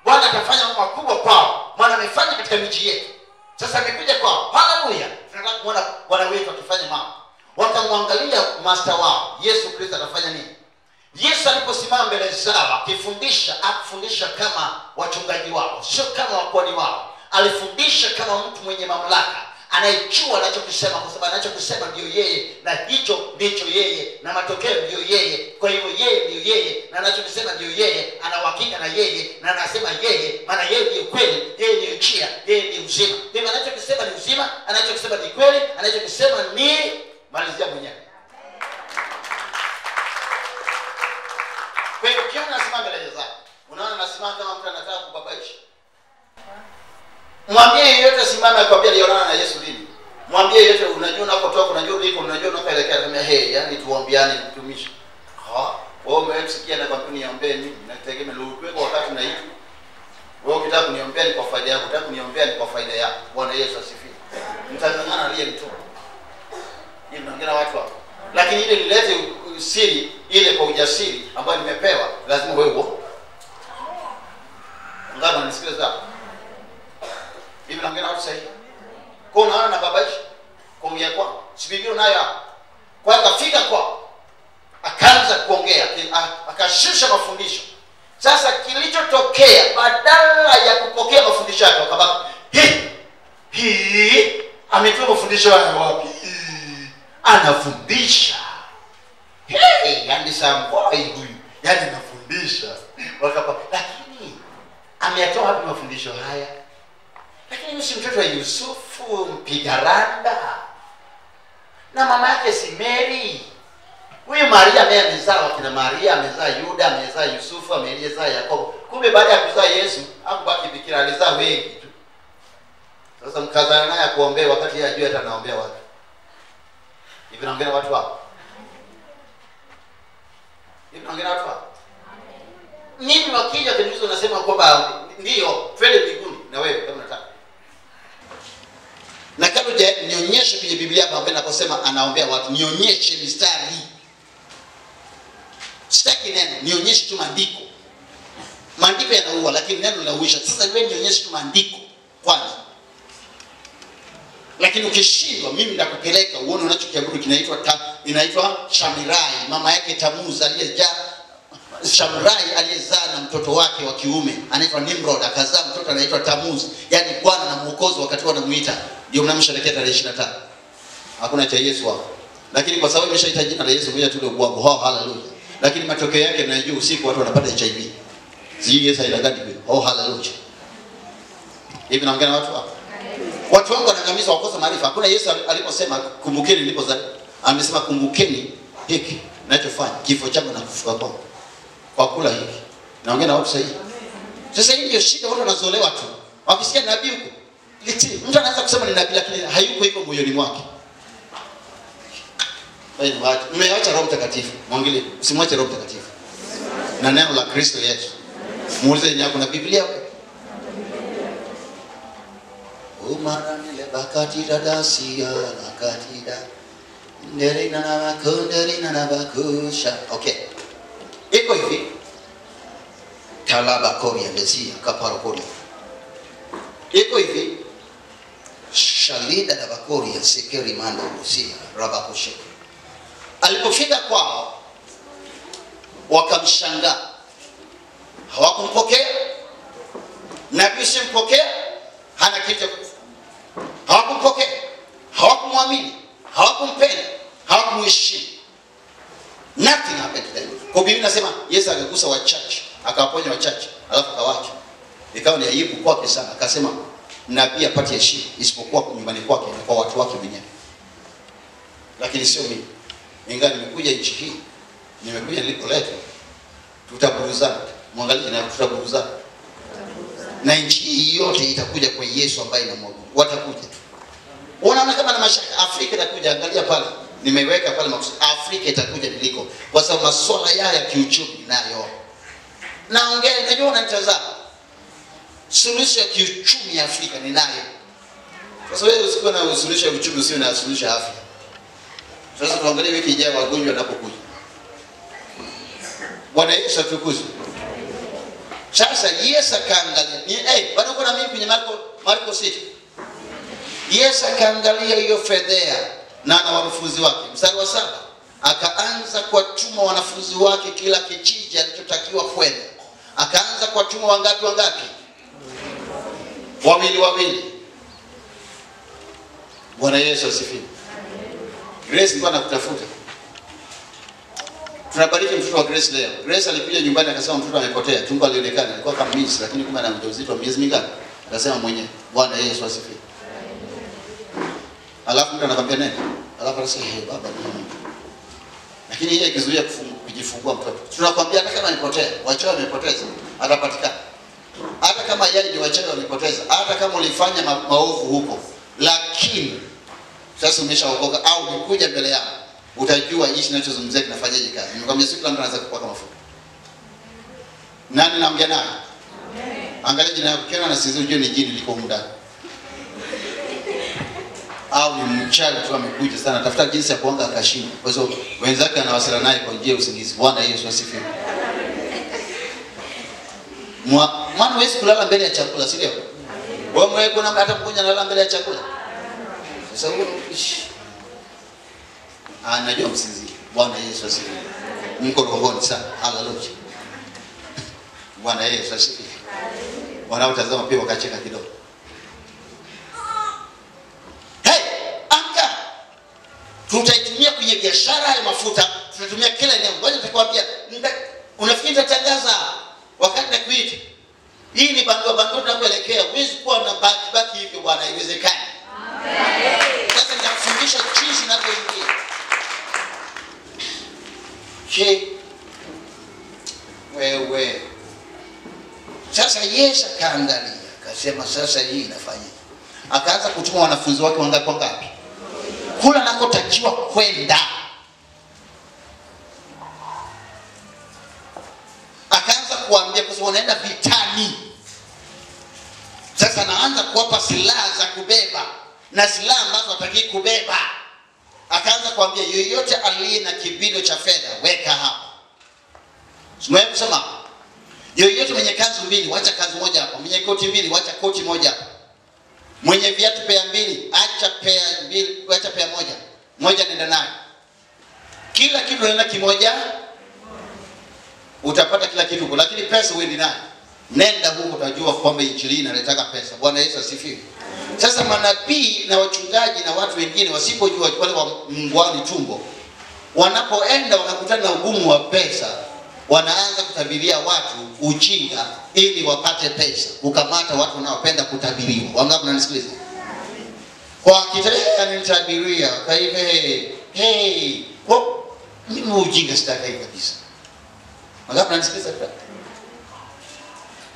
Bwana atafanya mambo makubwa kwao, maana amefanya katika miji yetu. Sasa amekuja kwao. Haleluya. Tunataka kuona Bwana wetu akifanya mambo. Wakamwangalia master wao, Yesu Kristo atafanya nini? Yesu aliposimama mbele zao akifundisha kama wachungaji wao, sio kama wakuhani wao. Alifundisha kama mtu mwenye mamlaka, anayejua anachokisema, kwa sababu anachokisema ndio yeye, na hicho ndicho yeye, na matokeo ndio yeye. Kwa hivyo yeye ndio yeye, na anachokisema ndio yeye, ana uhakika na yeye, na anasema yeye, maana yeye ndiye kweli, yeye ndiye njia, yeye ndiye uzima. Kwa hivyo anachokisema ni uzima, anachokisema ni kweli, anachokisema ni malizia mwenyewe. Kwa hivyo ukiona nasimama mbele zako, unaona nasimama kama mtu anataka kubabaisha. Mwambie yeyote simama akwambia alionana na Yesu lini. Mwambie yeyote unajua unakotoka, unajua uliko, unajua unakoelekea, kama yani tuombeane mtumishi. Wewe umesikia na kwambia niombee mimi, nategemea leo kwa wakati na hivi. Wewe ukitaka kuniombea ni kwa faida yako, ukitaka kuniombea ni kwa faida yako. Bwana Yesu asifiwe. Mtazamana aliye mtu. Hivi naongea watu hapo. Lakini ile nilete siri ile kwa ujasiri ambayo nimepewa, lazima wewe uo. Ngama nisikiliza. Hivi naongea na watu sahihi. Kwa unaona na babaisha kuongea kwa sibibio nayo kwa akafika kwa akaanza kuongea, akashusha mafundisho. Sasa kilichotokea badala ya kupokea mafundisho yake akabaki ametoa mafundisho haya wapi? anafundisha. Yani samboi huyu, yani anafundisha. Lakini ameyatoa wapi mafundisho haya? Lakini si mtoto wa Yusufu mpiga randa, na mama yake si Mary. Huyu Maria amezaa wakina Maria, amezaa Yuda, amezaa Yusufu, amezaa Yakobo. Kumbe baada ya kuzaa Yesu hakubaki bikira, alizaa wengi tu. Sasa mkazana naye kuombea wakati yeye ajue hata anaombea watu. Hivi naongea watu hapo. Hivi naongea watu hapo. Mimi wakija kuniuliza unasema kwamba ndio twende mbinguni na wewe kama unataka. Na kama nionyeshe kwenye Biblia hapa ambapo naposema anaombea watu, nionyeshe mistari. Sitaki neno, nionyeshe tu maandiko. Maandiko yanaua lakini neno linauisha. Sasa wewe nionyeshe tu maandiko kwanza. Lakini ukishindwa mimi nitakupeleka uone unachokiabudu inaitwa Shamirai. Mama yake Tamuzi Shamirai aliyezaa na mtoto wake wa kiume anaitwa Nimrod, akazaa mtoto anaitwa Tamuzi. Yaani Bwana na Mwokozi wakati wanamuita. Ndio mnamsherehekea tarehe 25. Hakuna cha Yesu hapo. Lakini kwa sababu imeshaita jina la Yesu moja tu ndio ubwabo. Oh haleluya. Lakini matokeo yake mnajua usiku watu wanapata HIV. Sijui Yesu aidagadi hivi. Oh haleluya. Hivi naongea na watu hapo. Watu wangu wanaangamizwa wakosa maarifa. Hakuna Yesu aliposema kumbukeni nilipozaliwa. Amesema kumbukeni hiki ninachofanya, kifo changu na kufufuka kwangu. Kwa kula hiki. Naongea na watu sahihi. Sasa hii ndio shida, watu wanazolewa tu. Wakisikia nabii huko, mtu anaweza kusema ni nabii lakini hayuko hivyo moyoni mwake. Mmeacha Roho Mtakatifu. Mwangalie, usimwache Roho Mtakatifu. Na neno la Kristo Yesu. Muulize nyako kuna Biblia hapo. Umarani le bakati dadasia la katida. Nderina na makunderina na bakusha. Okay. Iko hivi. Kalaba koria mesia kaparo koria. Iko hivi. Shalida na bakoria sekeri mando usia rabakoshe. Alipofika kwao wakamshangaa. Hawakumpokea. Nabii simpokea, hana kitu cha kufanya. Hawakumpokea, hawakumwamini, hawakumpenda, hawakumuheshimu. Nothing happened to them. Kwa Biblia inasema Yesu akagusa wachache, akawaponya wachache, alafu akawacha. Ikawa ni aibu kwake sana. Akasema nabii apate heshima isipokuwa nyumbani kwake na kwa watu wake wenyewe. Lakini sio mimi. Ingawa nimekuja nchi hii, nimekuja nilipoletwa, tutaburuzana. Mwangalie na tutaburuzana. Na nchi hii yote itakuja kwa Yesu ambaye inamwabudu. Watakuja tu. Unaona kama na mashaka Afrika itakuja, angalia pale. Nimeweka pale makusudi. Afrika itakuja niliko kwa sababu masuala ya kiuchumi nayo. Naongea, najua unanitazama. Suluhisho ya kiuchumi ya Afrika ninayo. Sasa wewe usikuwa na suluhisho ya uchumi, usio na suluhisho ya afya. Sasa tuangalie wiki ijayo wagonjwa wanapokuja. Bwana Yesu atukuzwe. Sasa Yesu akaangalia, bado kuna mimi kwenye Marko 6. Yesu akaangalia hiyo fedhea na wanafunzi wake. Mstari wa 7, akaanza kuwatuma wanafunzi wake kila kijiji alichotakiwa kwenda. Akaanza kuwatuma wangapi? Wawili. Bwana Yesu asifiwe. Grace nilikuwa nakutafuta. Tunabariki mtoto wa Grace leo. Grace alikuja nyumbani akasema mtoto amepotea. Tumbo alionekana alikuwa kama miss lakini kumbe ana mjamzito wa miezi mingapi? Akasema mwenyewe. Bwana Yesu asifiwe. Alafu mtu anakuambia nini? Alafu anasema baba ni Mungu. Lakini yeye kizuia kujifungua mtoto. Tunakwambia hata kama alipotea, wachawi wamepoteza, atapatikana. Hata kama yeye ni wachawi wamepoteza, hata kama ulifanya maovu huko, lakini sasa umeshaokoka au nikuja mbele yako, utajua hichi ninachozungumzia kinafanyaje kazi. Nimekwambia siku kila mtu anaweza kupaka mafuta. Nani naongea naye? Angalia jina lako, kiona na sisi ujue ni jini liko muda. Au ni mchawi tu amekuja sana, tafuta jinsi ya kuanga akashinda. Kwa hiyo wenzake anawasiliana naye kwa njia ya usingizi. Bwana Yesu asifiwe. Maana wewe kulala mbele ya chakula, si ndio? Wewe mwenyewe kuna hata mgonjwa analala mbele ya chakula. Sasa huyo anajua msinzi. Bwana Yesu asifiwe. Mko rohoni sana. Haleluya. Bwana Yesu asifiwe. Wanaotazama pia wakacheka kidogo. Tutaitumia kwenye biashara ya mafuta, tunatumia kila eneo. Ngoja nitakwambia, unafikiri nitatangaza wakati na kuita. Hii ni bandu tunapoelekea. Huwezi kuwa na baki hivyo bwana, haiwezekani. Amen. Sasa nitakufundisha jinsi ninavyoingia. Wewe. Sasa Yesu akaangalia, akasema sasa hii inafanyika. Akaanza kutuma wanafunzi wake wangapi? Kula nakotakiwa kwenda. Akaanza kuambia kwa sababu wanaenda vitani. Sasa anaanza kuwapa silaha za kubeba na silaha ambazo hataki kubeba. Akaanza kuambia yoyote aliye na kibindo cha fedha weka hapa. Simwewe kusema yoyote mwenye kanzu mbili wacha kanzu moja hapa, mwenye koti mbili wacha koti moja hapa, mwenye viatu pea mbili acha pea mbili, wacha pea moja nenda nayo. Kila kitu nenda kimoja, utapata kila kitu huko, lakini pesa uendi nayo. Nenda huko utajua kwamba injili inaleta pesa. Bwana Yesu asifiwe. Sasa manabii na wachungaji na watu wengine wasipojua wale wa Mungu tumbo, wanapoenda wakakutana na ugumu wa pesa, wanaanza kutabiria watu ujinga ili wapate pesa. Kukamata watu wanaopenda kutabiriwa. Wangapi mnanisikiliza? Kwa kitaka anitabiria, kwa hivyo kwa mimi ujinga sitaki kabisa. Wangapi mnanisikiliza?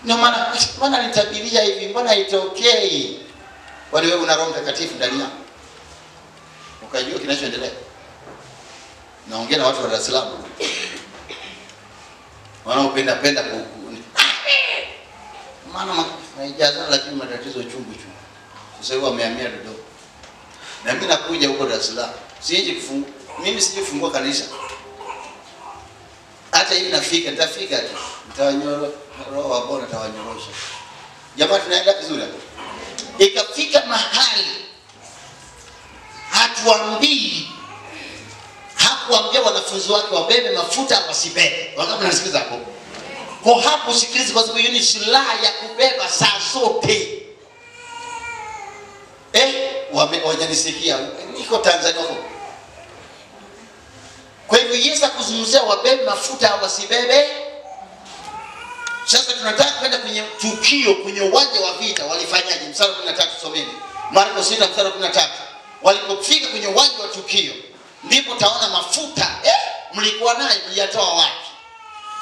Ndio maana anitabiria hivi, mbona haitokei? Wale wewe una Roho Mtakatifu ndani yako. Ukajua kinachoendelea. Naongea na watu wa Dar es Salaam. Wanaopenda maana haijaza, lakini matatizo chungu. Sasa hivi wamehamia Dodoma. Na mimi nakuja huko Dar es Salaam. Mimi sije kufungua kanisa. Hata hivi nitafika tu. Nitawanyoro roho wa Bwana tawanyorosha. Jamaa tunaenda vizuri. Ikafika mahali hakuambia wanafunzi wake wabebe mafuta wasibebe. Wangapi mnasikiza hapo? Kwa hapo sikiliza, kwa sababu hiyo ni silaha ya kubeba saa zote. Wajanisikia, niko Tanzania huko. Kwa hivyo Yesu akuzungumzia wabebe mafuta wasibebe. Sasa tunataka kwenda kwenye tukio, kwenye uwanja wa vita. Walifanyaje? Mstari 13 someni. Marko 6 mstari 13. Walipofika kwenye uwanja wa tukio, ndipo taona mafuta. Mlikuwa nayo, mliyatoa wapi?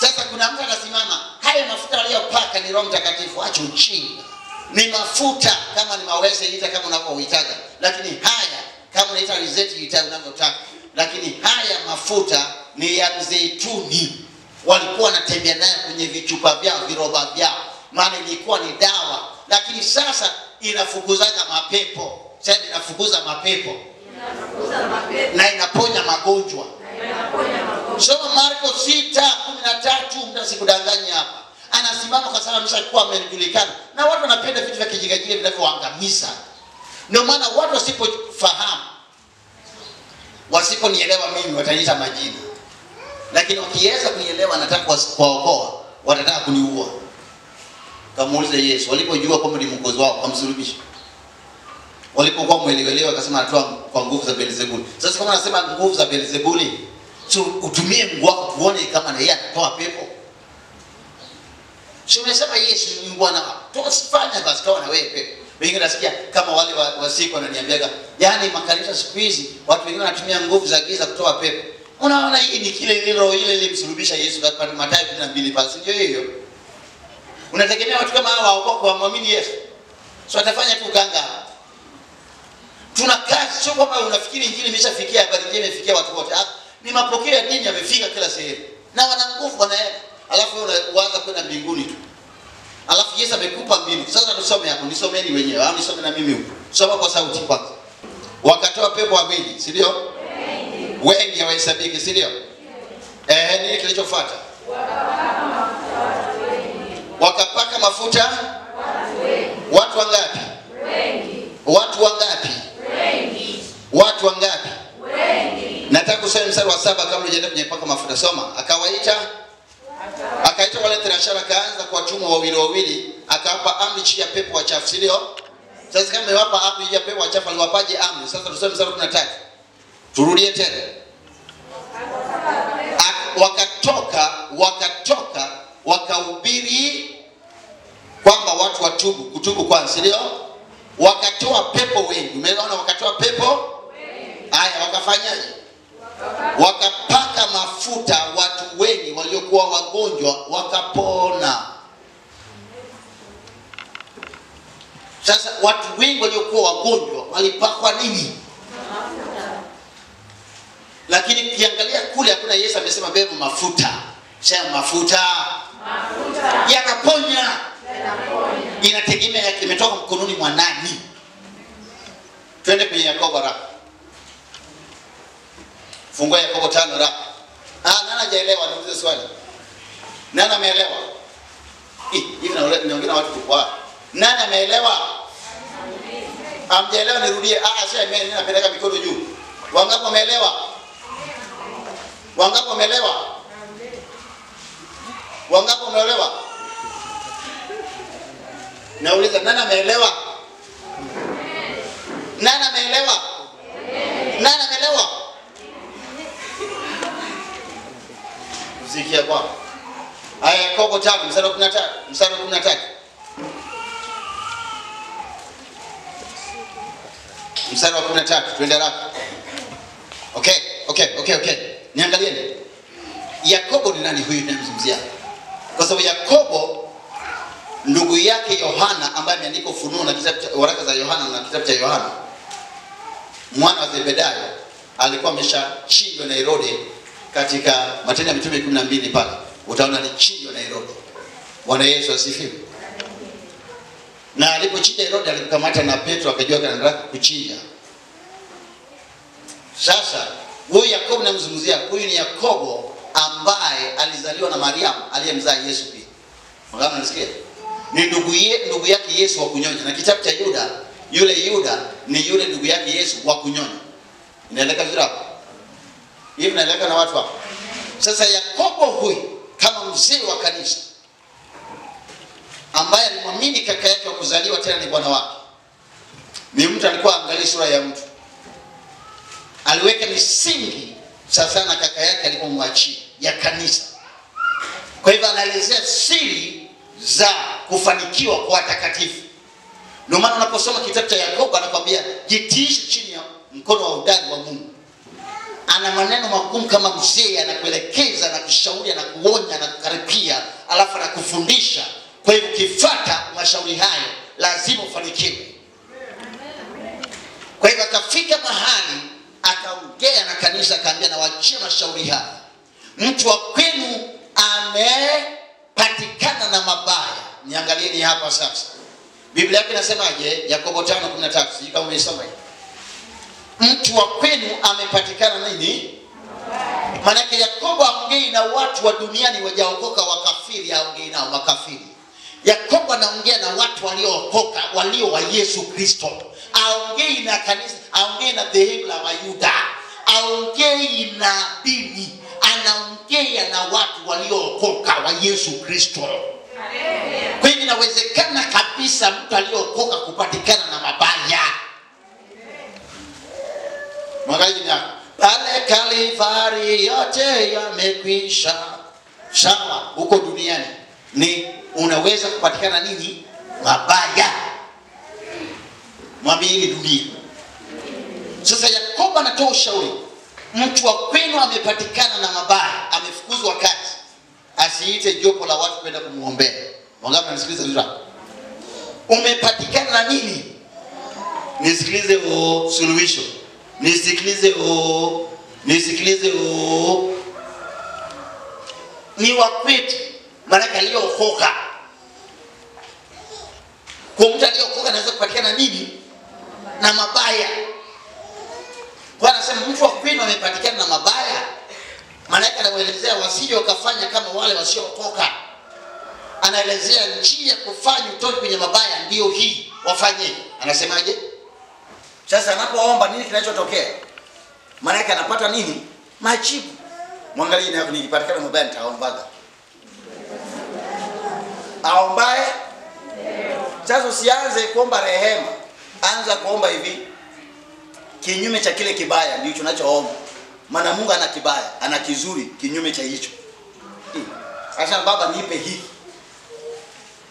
Sasa kuna mtu anasimama, haya mafuta aliyopaka ni Roho Mtakatifu. Acha uchinga. Ni mafuta, kama ni maweze ita kama unavyohitaji. Lakini haya kama unaita alizeti ita unavyotaka. Lakini haya mafuta ni ya mzeituni. Walikuwa wanatembea nayo kwenye vichupa vyao, viroba vyao. Maana ilikuwa ni dawa. Lakini sasa inafukuzaga mapepo. Sasa inafukuza mapepo. Na inaponya magonjwa. Soma Marko 6:13, mtasikudanganya hapa. Anasimama kwa sababu ameshakuwa amejulikana. Na watu wanapenda vitu vya kijigajile vinavyoangamiza. Ndio maana watu wasipofahamu, wasiponielewa mimi wataniita majina. Lakini wakiweza kunielewa nataka kuwaokoa, watataka kuniua. Kamuulize Yesu, walipojua kwamba ni mwokozi wao, kamsulubisha. Walipokuwa mwelewelewa akasema anatoa kwa nguvu za Beelzebuli. Sasa kama anasema nguvu za Beelzebuli, so utumie Mungu wako tuone kama na yeye atatoa pepo. Sio umesema Yesu ni Bwana wako. Tosifanya basi toa na wewe pepo. Wengine nasikia kama wale wasiku wananiambiaga, yani makanisa siku hizi watu wengine wanatumia nguvu za giza kutoa pepo. Unaona hii ni kile ile msulubisha Yesu katika Mathayo 12 pale, ndio hiyo. Unategemea watu kama hawa waokoke waamini Yesu. So atafanya tu ganga. Tuna kazi, sio kwamba unafikiri injili imeshafikia, habari njema imefikia watu wote. Ni mapokeo ya dini yamefika kila sehemu. Na wana nguvu wanaenda. Alafu unaanza kwenda mbinguni tu. Alafu Yesu amekupa mbinu. Sasa tusome hapo, nisomeni wenyewe. Au nisome na mimi huko. Soma kwa sauti kwanza. Wakatoa pepo wawili, si ndio? Wengi hawahesabiki, si ndio? Nini kilichofuata? Wakapaka mafuta watu wengi. Watu wangapi? Wengi. Watu wangapi? Wengi. Watu wangapi? Wengi. Nataka kusoma mstari wa 7 kabla hujaenda kwenye paka mafuta. Soma. Akaita wale thenashara, akaanza kuwatuma wawili, akawapa amri juu ya pepo wachafu, si ndio? Sasa kama amewapa amri juu ya pepo wachafu, aliwapaje amri? Sasa tusome mstari wa 13. Turudie tena. wakahubiri kwamba watu watubu, kutubu kwanza, ndio? Wakatoa pepo wengi. Umeona, wakatoa pepo wengi. Haya, wakafanyaje? Wakapaka mafuta watu wengi waliokuwa wagonjwa wakapona. Sasa watu wengi waliokuwa wagonjwa walipakwa nini? Mafuta. Lakini kiangalia kule hakuna Yesu amesema beba mafuta. Sema mafuta. Mafuta. Yanaponya. Inategemea kimetoka mkononi mwa nani. Twende kwenye Yakobo raka. Fungua Yakobo 5 raka. Nani hajaelewa? Niulize swali. Nani ameelewa? Hivi naongea na watu kwa. Nani ameelewa? Amjaelewa nirudie. Sasa mimi napeleka mikono juu. Wangapi wameelewa? Wangapi wameelewa? Wangapi wameelewa? Nauliza, nani ameelewa? Nani ameelewa? Nani ameelewa? Usikia kwa. Aya, Yakobo 5 mstari wa 13. Mstari wa 13, twende haraka. Okay. Niangalieni. Yakobo ni nani huyu ninamzungumzia? Kwa sababu Yakobo ndugu yake Yohana ambaye ameandika Ufunuo na kitabu cha waraka za Yohana na kitabu cha Yohana, mwana wa Zebedayo, alikuwa ameshachinjwa na Herode katika Matendo ya Mitume 12 pale. Utaona alichinjwa na Herode. Bwana Yesu asifiwe. Na alipochinja Herode alimkamata na Petro akajua kana kuchinja. Sasa huyu Yakobo namzungumzia, huyu ni Yakobo ambaye alizaliwa na Mariamu aliyemzaa Yesu pia. Mwangalie unasikia? Ni ndugu yake Yesu wa kunyonya. Na kitabu cha Yuda, yule Yuda ni yule ndugu yake Yesu wa kunyonya. Inaeleka vizuri hapo? Hivi naeleka na watu hapo. Sasa Yakobo huyu kama mzee wa kanisa ambaye alimwamini kaka yake wa kuzaliwa tena ni bwana wake. Ni mtu alikuwa angalia sura ya mtu. Aliweka misingi sasa na kaka yake alipomwachia ya kanisa. Kwa hivyo anaelezea siri za kufanikiwa kwa watakatifu. Ndio maana unaposoma kitabu cha Yakobo anakuambia jitiishe chini ya mkono wa udani wa Mungu. Ana maneno magumu kama mzee, anakuelekeza na kushauri na kuonya na kukaripia, alafu anakufundisha. Kwa hivyo ukifuata mashauri hayo lazima ufanikiwe. Kwa hivyo akafika mahali akaongea na kanisa akaambia, na waachie mashauri haya. Mtu wa kwenu amepatikana na mabaya. Niangalieni hapa sasa. Biblia yake inasemaje? Yakobo 5:13. Sijui kama umesoma hiyo. Mtu wa kwenu amepatikana nini? Maana yake Yakobo aongei na watu wa duniani wajaokoka wakafiri, aongei nao makafiri. Yakobo anaongea na watu waliookoka, walio wa Yesu Kristo. Aongei na kanisa, aongei na dhehebu la Wayuda, aongei na dini, anaongea na watu waliookoka wa Yesu Kristo. Kwa hiyo inawezekana kabisa mtu aliyookoka kupatikana na mabaya. Mwangalie nyaka. Pale Kalvari yote yamekwisha. Sawa, huko duniani ni unaweza kupatikana nini? Mabaya. Mwambie hili dunia. Sasa Yakobo anatoa ushauri. Mtu wa kwenu amepatikana na mabaya, amefukuzwa kazi. Asiite jopo la watu kwenda kumuombea. Wangapi wanasikiliza vizuri? Umepatikana na nini? Nisikilize suluhisho. Nisikilize ni wakwetu, maana aliyookoka. Kwa mtu aliyookoka anaweza kupatikana nini? Na mabaya. Kwa anasema mtu wa kwenu amepatikana na mabaya. Maana anaelezea wasije wakafanya kama wale wasiookoka. Anaelezea njia kufanya utoke kwenye mabaya ndio hii. Wafanye. Anasemaje? Sasa anapoomba nini kinachotokea? Maana yake anapata nini? Majibu. Mwangalie na nikipatikana mabaya nitaombaga. Aombaye sasa usianze kuomba rehema. Anza kuomba hivi. Kinyume cha kile kibaya ndio tunachoomba. Maana Mungu ana kibaya, ana kizuri kinyume cha hicho. Sasa baba nipe hii.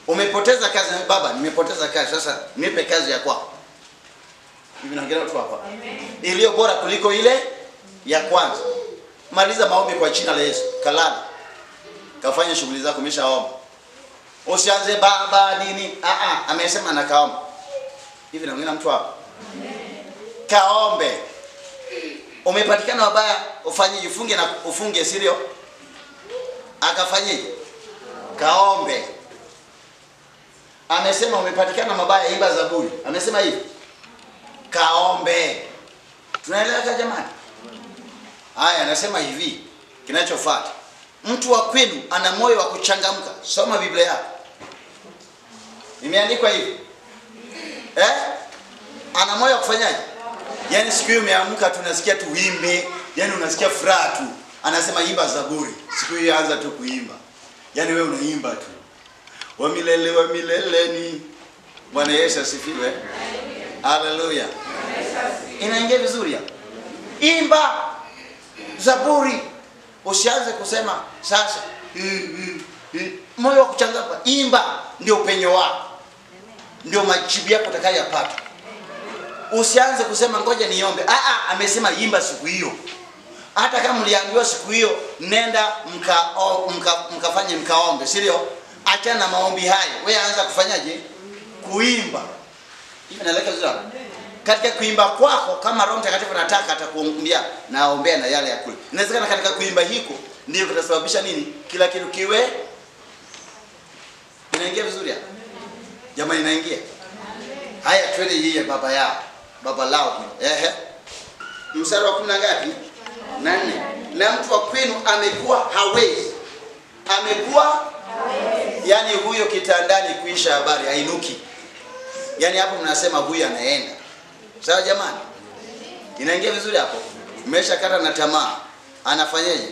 Umepoteza kazi, baba nimepoteza kazi, sasa nipe kazi ya kwako. Hivi naongea tu hapa. Iliyo bora kuliko ile ya kwanza. Maliza maombi kwa jina la Yesu. Kalala. Kafanya shughuli zako, umeshaomba. Usianze baba nini? Amesema na kaomba. Hivi naongea mtu hapa. Kaombe. Umepatikana mabaya, ufanye jifunge na ufunge sirio. Akafanyaje? Kaombe. Amesema umepatikana mabaya, imba zaburi. Amesema hivi. Kaombe. Tunaelewa jamani? Haya, anasema hivi, kinachofuata. Mtu wa kwenu ana moyo wa kuchangamka. Soma Biblia yako. Imeandikwa hivi. Ana moyo wa kufanyaje? Yaani siku hiyo umeamka tunasikia tu wimbe, yaani unasikia furaha tu. Anasema imba zaburi. Siku hiyo anza tu kuimba. Yaani wewe unaimba tu. Wa milele ni Bwana Yesu asifiwe. Haleluya. Inaingia vizuri ya. Imba zaburi. Usianze kusema sasa moyo wa kuchangamka. Imba ndio upenyo wako. Ndio majibu yako utakayopata. Usianze kusema ngoja niombe. Amesema imba siku hiyo. Hata kama mliambiwa siku hiyo nenda mkafanye mkaombe, sio? Achana na maombi hayo. Wewe anza kufanyaje? Kuimba. Hivi naeleka vizuri. Katika kuimba kwako, kama Roho Mtakatifu anataka atakuombea na aombea na yale ya kule. Inawezekana katika kuimba hiko ndio kutasababisha nini? Kila kitu kiwe inaingia vizuri hapa. Jamani, inaingia. Haya, twende hii ya baba yao. Baba lao. Mstari wa 10 ngapi? 4. Na mtu wa kwenu amekuwa hawezi. Amekuwa hawezi. Yaani huyo kitandani kuisha habari hainuki. Yaani hapo mnasema huyu anaenda. Sawa jamani? Inaingia vizuri hapo. Umeshakata na tamaa. Anafanyaje?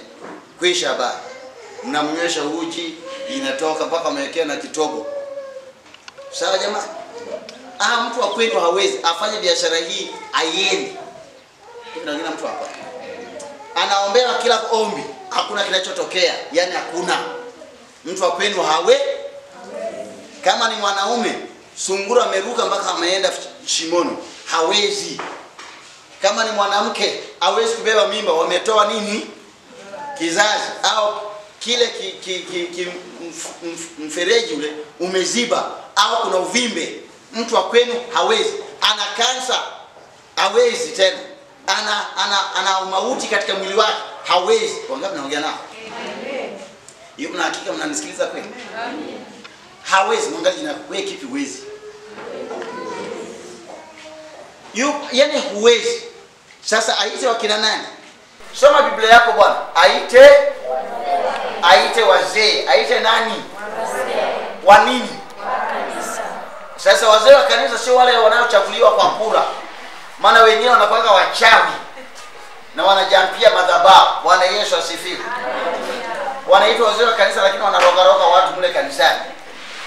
Kuisha habari. Mnamnywesha uji, inatoka mpaka amewekea na kitobo. Sawa jamani? Mtu wa kwenu hawezi afanye biashara hii aiende. Hivi naongea mtu hapa. Anaombewa kila ombi, hakuna kinachotokea. Yaani hakuna. Mtu wa kwenu kama ni mwanaume, sungura ameruka mpaka ameenda shimoni, hawezi. Kama ni mwanamke, hawezi kubeba mimba, wametoa nini? Kizazi au kile mfereji ule umeziba au kuna uvimbe. Mtu wa kwenu hawezi. Ana kansa, hawezi tena. Ana mauti katika mwili wake, hawezi. Wangapi naongea nao? Hiyo mna hakika mnanisikiliza kweli? Hawezi. Mwangalie jina, wewe kipi huwezi? Yaani huwezi. Sasa aite wakina nani? Soma Biblia yako bwana. Aite wazee. Aite nani? Wa nini? Sasa wazee wa kanisa sio wale wanaochaguliwa kwa kura. Maana wengine wanakuwa wachawi na wanajampia madhabahu. Bwana Yesu asifiwe. Wanaitwa wazee wa kanisa lakini wanaroga watu mle kanisani.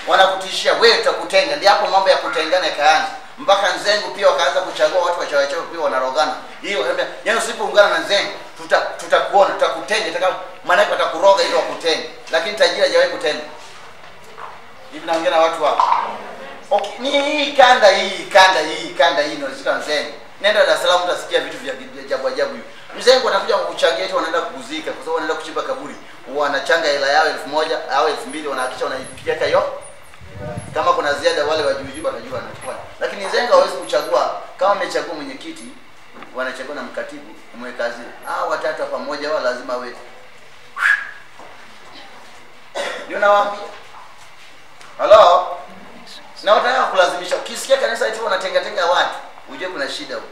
Wanakutishia wewe tutakutenga. Ndio hapo mambo ya kutengana yakaanza. Mpaka Nzengu pia wakaanza kuchagua watu wachawi pia wanarogana. Hiyo yaani usipoungana na Nzengu tutakuona, tutakutenga, maana yake watakuroga ili wakutenge. Lakini tajiri hajawahi kutenga. Hivi naongea na watu hapa. Okay, ni kanda hii ndio zika Nzengu. Nenda Dar es Salaam utasikia vitu vya ajabu hivi. Nzengu anakuja kukuchangia eti wanaenda kukuzika kwa sababu wanaenda kuchimba kaburi. Wanachanga hela yao 1000 au 2000 wanahakisha wanaipikia hiyo. Kama kuna ziada wale wajuji watajua anachukua. Lakini Nzengu hawezi kuchagua. Kama amechagua mwenyekiti, wanachagua na mkatibu, umweka kazi. Watatu pamoja wao lazima wewe. Ndio nawaambia. Hello? Na wataka kulazimisha. Ukisikia kanisa eti wanatenga watu, ujue kuna shida huko.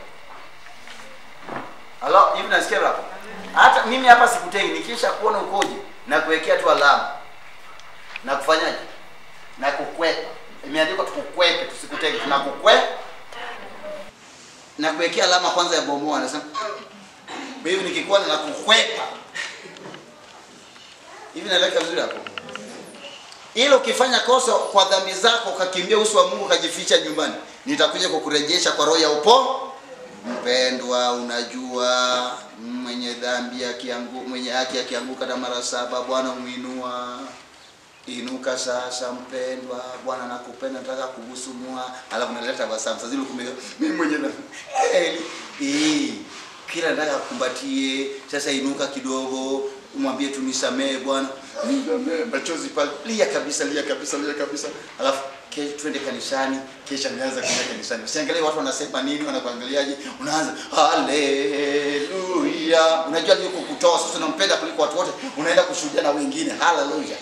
Hello, hivi nasikia hapo. Hata mimi hapa sikutengi, nikisha kuona ukoje na kuwekea tu alama. Na kufanyaje? Na kukwepa. Imeandikwa tukukwepe, tusikutenge, tunakukwepa. Na kuwekea alama kwanza ya bomoa, anasema hivi nikikuwa na kukwepa. Hivi naeleka vizuri hapo. Ilo ukifanya kosa kwa dhambi zako ukakimbia uso wa Mungu ukajificha nyumbani, nitakuja kukurejesha kwa roho ya upo. Mpendwa, unajua mwenye dhambi mwenye haki akianguka na mara 7 Bwana umuinua. Inuka sasa mpendwa, Bwana anakupenda, nataka kugusumua. Alafu naleta basamu sasa zile mimi mwenye kila nataka kukumbatie. Sasa inuka kidogo, umwambie tunisamee Bwana. Nisamee, machozi pale. Lia kabisa. Alafu twende kanisani, kisha nianza kwenda kanisani. Usiangalie watu wanasema nini, wanakuangaliaje. Unaanza haleluya. Unajua yuko kutoa sasa, unampenda kuliko watu wote, unaenda kushuhudia na wengine. Haleluya.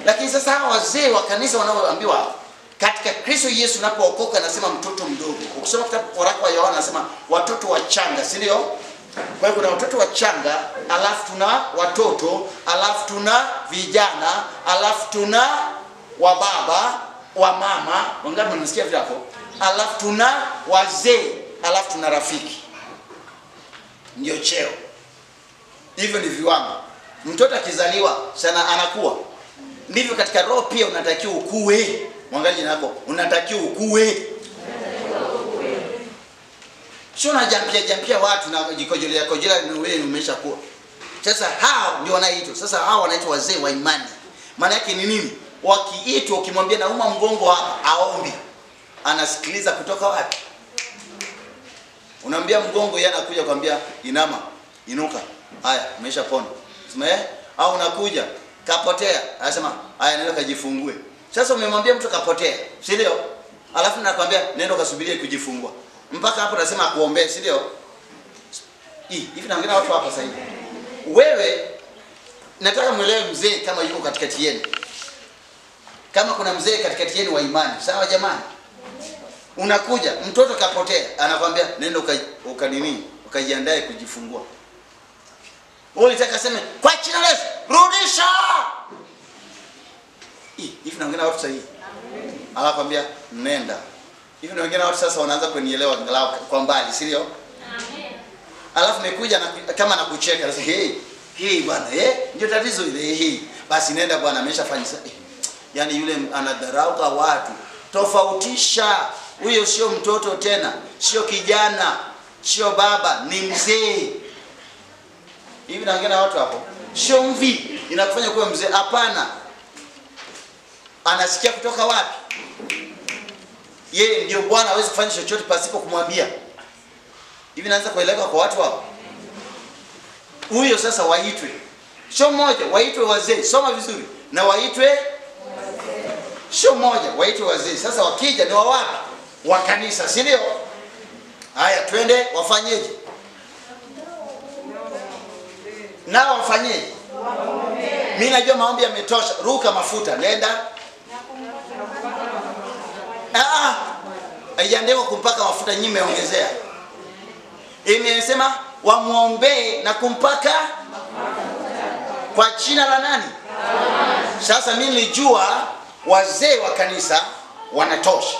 Lakini sasa hawa wazee wa kanisa wanaoambiwa katika Kristo Yesu unapookoka, anasema mtoto mdogo. Ukisoma kitabu waraka wa Yohana anasema watoto wachanga, si ndio? Kwa hiyo kuna watoto wachanga, alafu tuna watoto, alafu tuna vijana, alafu tuna wababa, wa mama, wangapi mnasikia hapo? Alafu tuna wazee, alafu tuna rafiki. Ndio cheo. Hivyo ni viwango. Mtoto akizaliwa sana anakuwa. Ndivyo katika roho pia unatakiwa ukue. Mwangalie jina lako, unatakiwa ukue. Sio unajampia watu na kujikojolea ni wewe umeshakuwa. Sasa hao ndio wanaitwa. Sasa hao wanaitwa wazee wa imani. Maana yake ni nini? Wakiitwa, ukimwambia nauma mgongo hapa, aombi. Anasikiliza kutoka wapi? Unamwambia mgongo, yeye anakuja kwambia inama, inuka. Haya, umeshapona. Sema au unakuja kapotea, anasema haya nenda kajifungue. Sasa umemwambia mtu kapotea, si ndio? Alafu nakwambia nenda kasubirie kujifungua. Mpaka hapo nasema akuombee, si ndio? Hivi naongea watu hapa sasa hivi. Wewe nataka muelewe mzee kama yuko katikati yenu. Kama kuna mzee katikati yenu wa imani, sawa jamani? Unakuja, mtoto kapotea, anakuambia nenda ukajiandae kujifungua. Wewe unataka sema kwa jina la Yesu, rudisha. Hivi naongea watu sasa hivi. Anakuambia nenda. Hivi naongea watu sasa wanaanza kunielewa angalau kwa mbali, si ndio? Amen. Alafu nimekuja kama nakucheka, nasema hey bwana, ndio tatizo ile basi nenda bwana, ameshafanya sasa. Yaani yule anadharauka watu. Tofautisha. Huyo sio mtoto tena, sio kijana, sio baba, ni mzee. Hivi naongea na watu hapo. Sio mvi inakufanya kuwa mzee, hapana. Anasikia kutoka wapi? Yeye ndio Bwana, hawezi kufanya chochote pasipo kumwambia. Hivi naanza kueleka kwa watu hapo. Huyo sasa waitwe. Sio mmoja, waitwe wazee. Soma vizuri. Na waitwe wazee. Sio mmoja, waitwe wazee. Sasa wakija ni wa wapi? Wa kanisa, si ndio? Haya, twende wafanyeje? Na wafanyeje? Mimi najua maombi yametosha. Ruka mafuta, nenda. Haijaandikwa kumpaka mafuta, nyinyi mmeongezea. Imesema wamuombee na kumpaka kwa jina la nani? Sasa mimi nilijua wazee wa kanisa wanatosha.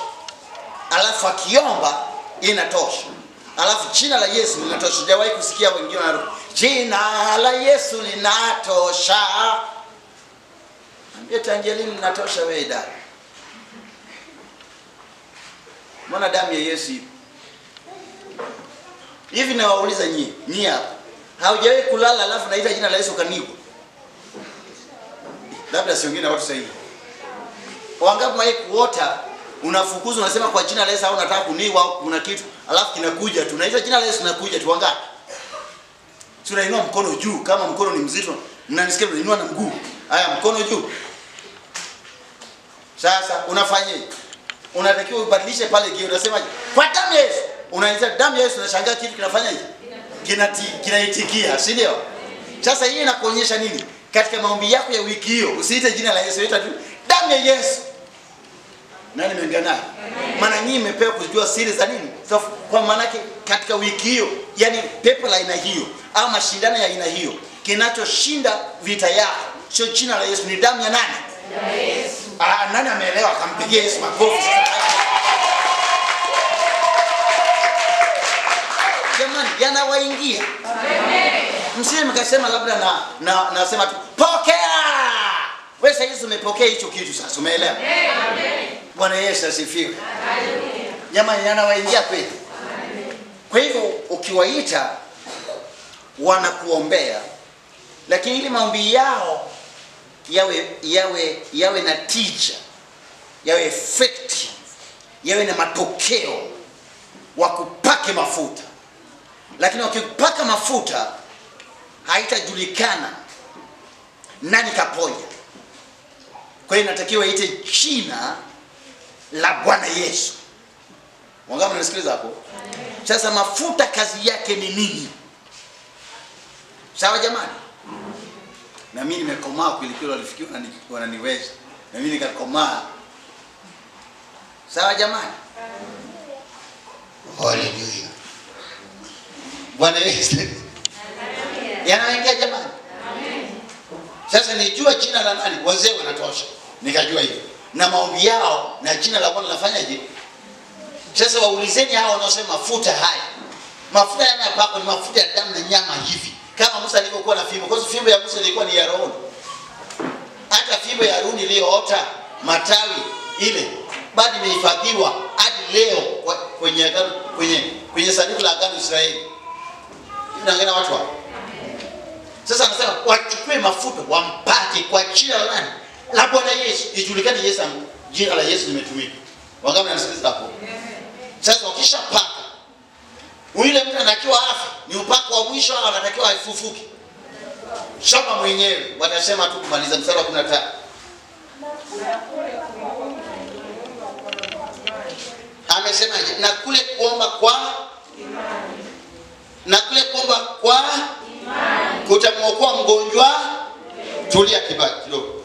Alafu akiomba inatosha. Alafu jina la Yesu linatosha. Sijawahi kusikia wengine wanaruka jina la Yesu linatosha. Ambia tangelini linatosha wewe dada. Mbona damu ya Yesu hivi na wauliza nyinyi hapa. Haujawahi kulala alafu naita jina la Yesu kanigwa? Labda siongee na watu sahihi. Wangapi mwae kuota unafukuzwa unasema kwa jina la Yesu au unataka kuniwa au kuna kitu alafu kinakuja tu. Unaita jina la Yesu nakuja tu, wangapi? Tunainua mkono juu kama mkono ni mzito. Mnanisikia unainua na mguu. Haya mkono juu. Sasa unafanyaje? Unatakiwa ubadilishe pale geo, unasemaje? Kwa damu ya Yesu. Unaita damu ya Yesu, unashangaa kitu kinafanyaje? Kinaitikia, si ndio? Sasa hii inakuonyesha nini? Katika maombi yako ya wiki hiyo, usiite jina la Yesu, ita tu damu ya Yesu. Nani mmeongea naye? Maana nyinyi mmepewa kujua siri za nini? So, kwa maana yake katika wiki hiyo, yani pepo la aina hiyo au mashindano ya aina hiyo, kinachoshinda vita yako sio jina la Yesu, ni damu ya nani? Ya Yesu. Nani ameelewa? Akampigia Yesu makofi sasa. Jamani, yanawaingia. Amen. Msije mkasema labda nasema tu pokea. Wewe sasa hizo umepokea hicho kitu sasa, umeelewa? Amen. Bwana Yesu asifiwe. Haleluya. Jamani, yanawaingia kweli. Amen. Kwa hivyo ukiwaita wanakuombea, lakini ili maombi yao yawe na tija, yawe effective, yawe na matokeo, wakupake mafuta. Lakini wakipaka mafuta haitajulikana nani kaponya. Kwa hiyo inatakiwa ite jina la Bwana Yesu. Wangapi mnasikiliza hapo? Sasa mafuta kazi yake ni nini? Sawa jamani? Na mimi nimekomaa kulikilo walifikiwa wananiweza. Na mimi nikakomaa. Sawa jamani? Haleluya. Bwana Yesu. Yanaingia jamani? Sasa nijua jina la nani? Wazee wanatosha. Nikajua hivyo. Na maombi yao na jina la Bwana lafanyaje? Sasa waulizeni hao wanaosema mafuta haya. Mafuta yanayopakwa ni mafuta ya damu na nyama hivi. Kama Musa alivyokuwa na fimbo. Kwa sababu fimbo ya Musa ilikuwa ni ya roho. Hata fimbo ya Haruni iliyoota matawi ile bado imehifadhiwa hadi leo kwenye sanduku la agano Israeli. Inaangalia watu hao. Sasa anasema wachukue mafuta wampake kwa jina la nani? La Bwana Yesu. Ijulikane Yesu, jina la Yesu limetumika. Wangapi wanasikiliza hapo? Sasa ukishapaka, yule mtu anatakiwa afi, ni upako wa mwisho au anatakiwa afufuke? Shamba mwenyewe watasema tu kumaliza mstari wa 15. Amesemaje? Na kule kuomba kwa imani. Na kule kuomba kwa imani kutamwokoa mgonjwa. Tulia kidogo.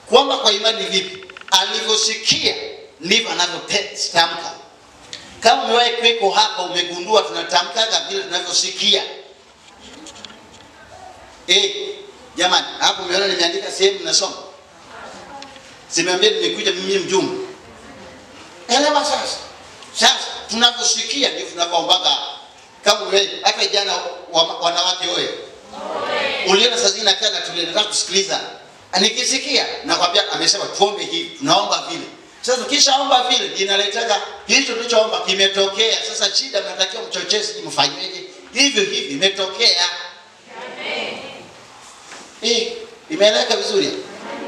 Kuomba kwa imani vipi? Alivyosikia ndivyo anavyotamka. Kama umewahi kuweko hapa umegundua tunatamkaga vile tunavyosikia. Jamani, hapo umeona nimeandika sehemu nasoma. Simeambia nimekuja mimi mjumbe. Elewa sasa. Sasa tunavyosikia ndivyo tunavyoombaga. Kama wewe hata jana wanawake wewe. Uliona sasa zina kana tunataka kusikiliza. Nikisikia nakwambia amesema tuombe hivi, tunaomba vile. Sasa ukishaomba vile inaletaga hicho tulichoomba kimetokea. Sasa shida mnatakiwa mchochezi mfanyeje? Hivyo hivi imetokea. Amen. Imeeleka vizuri.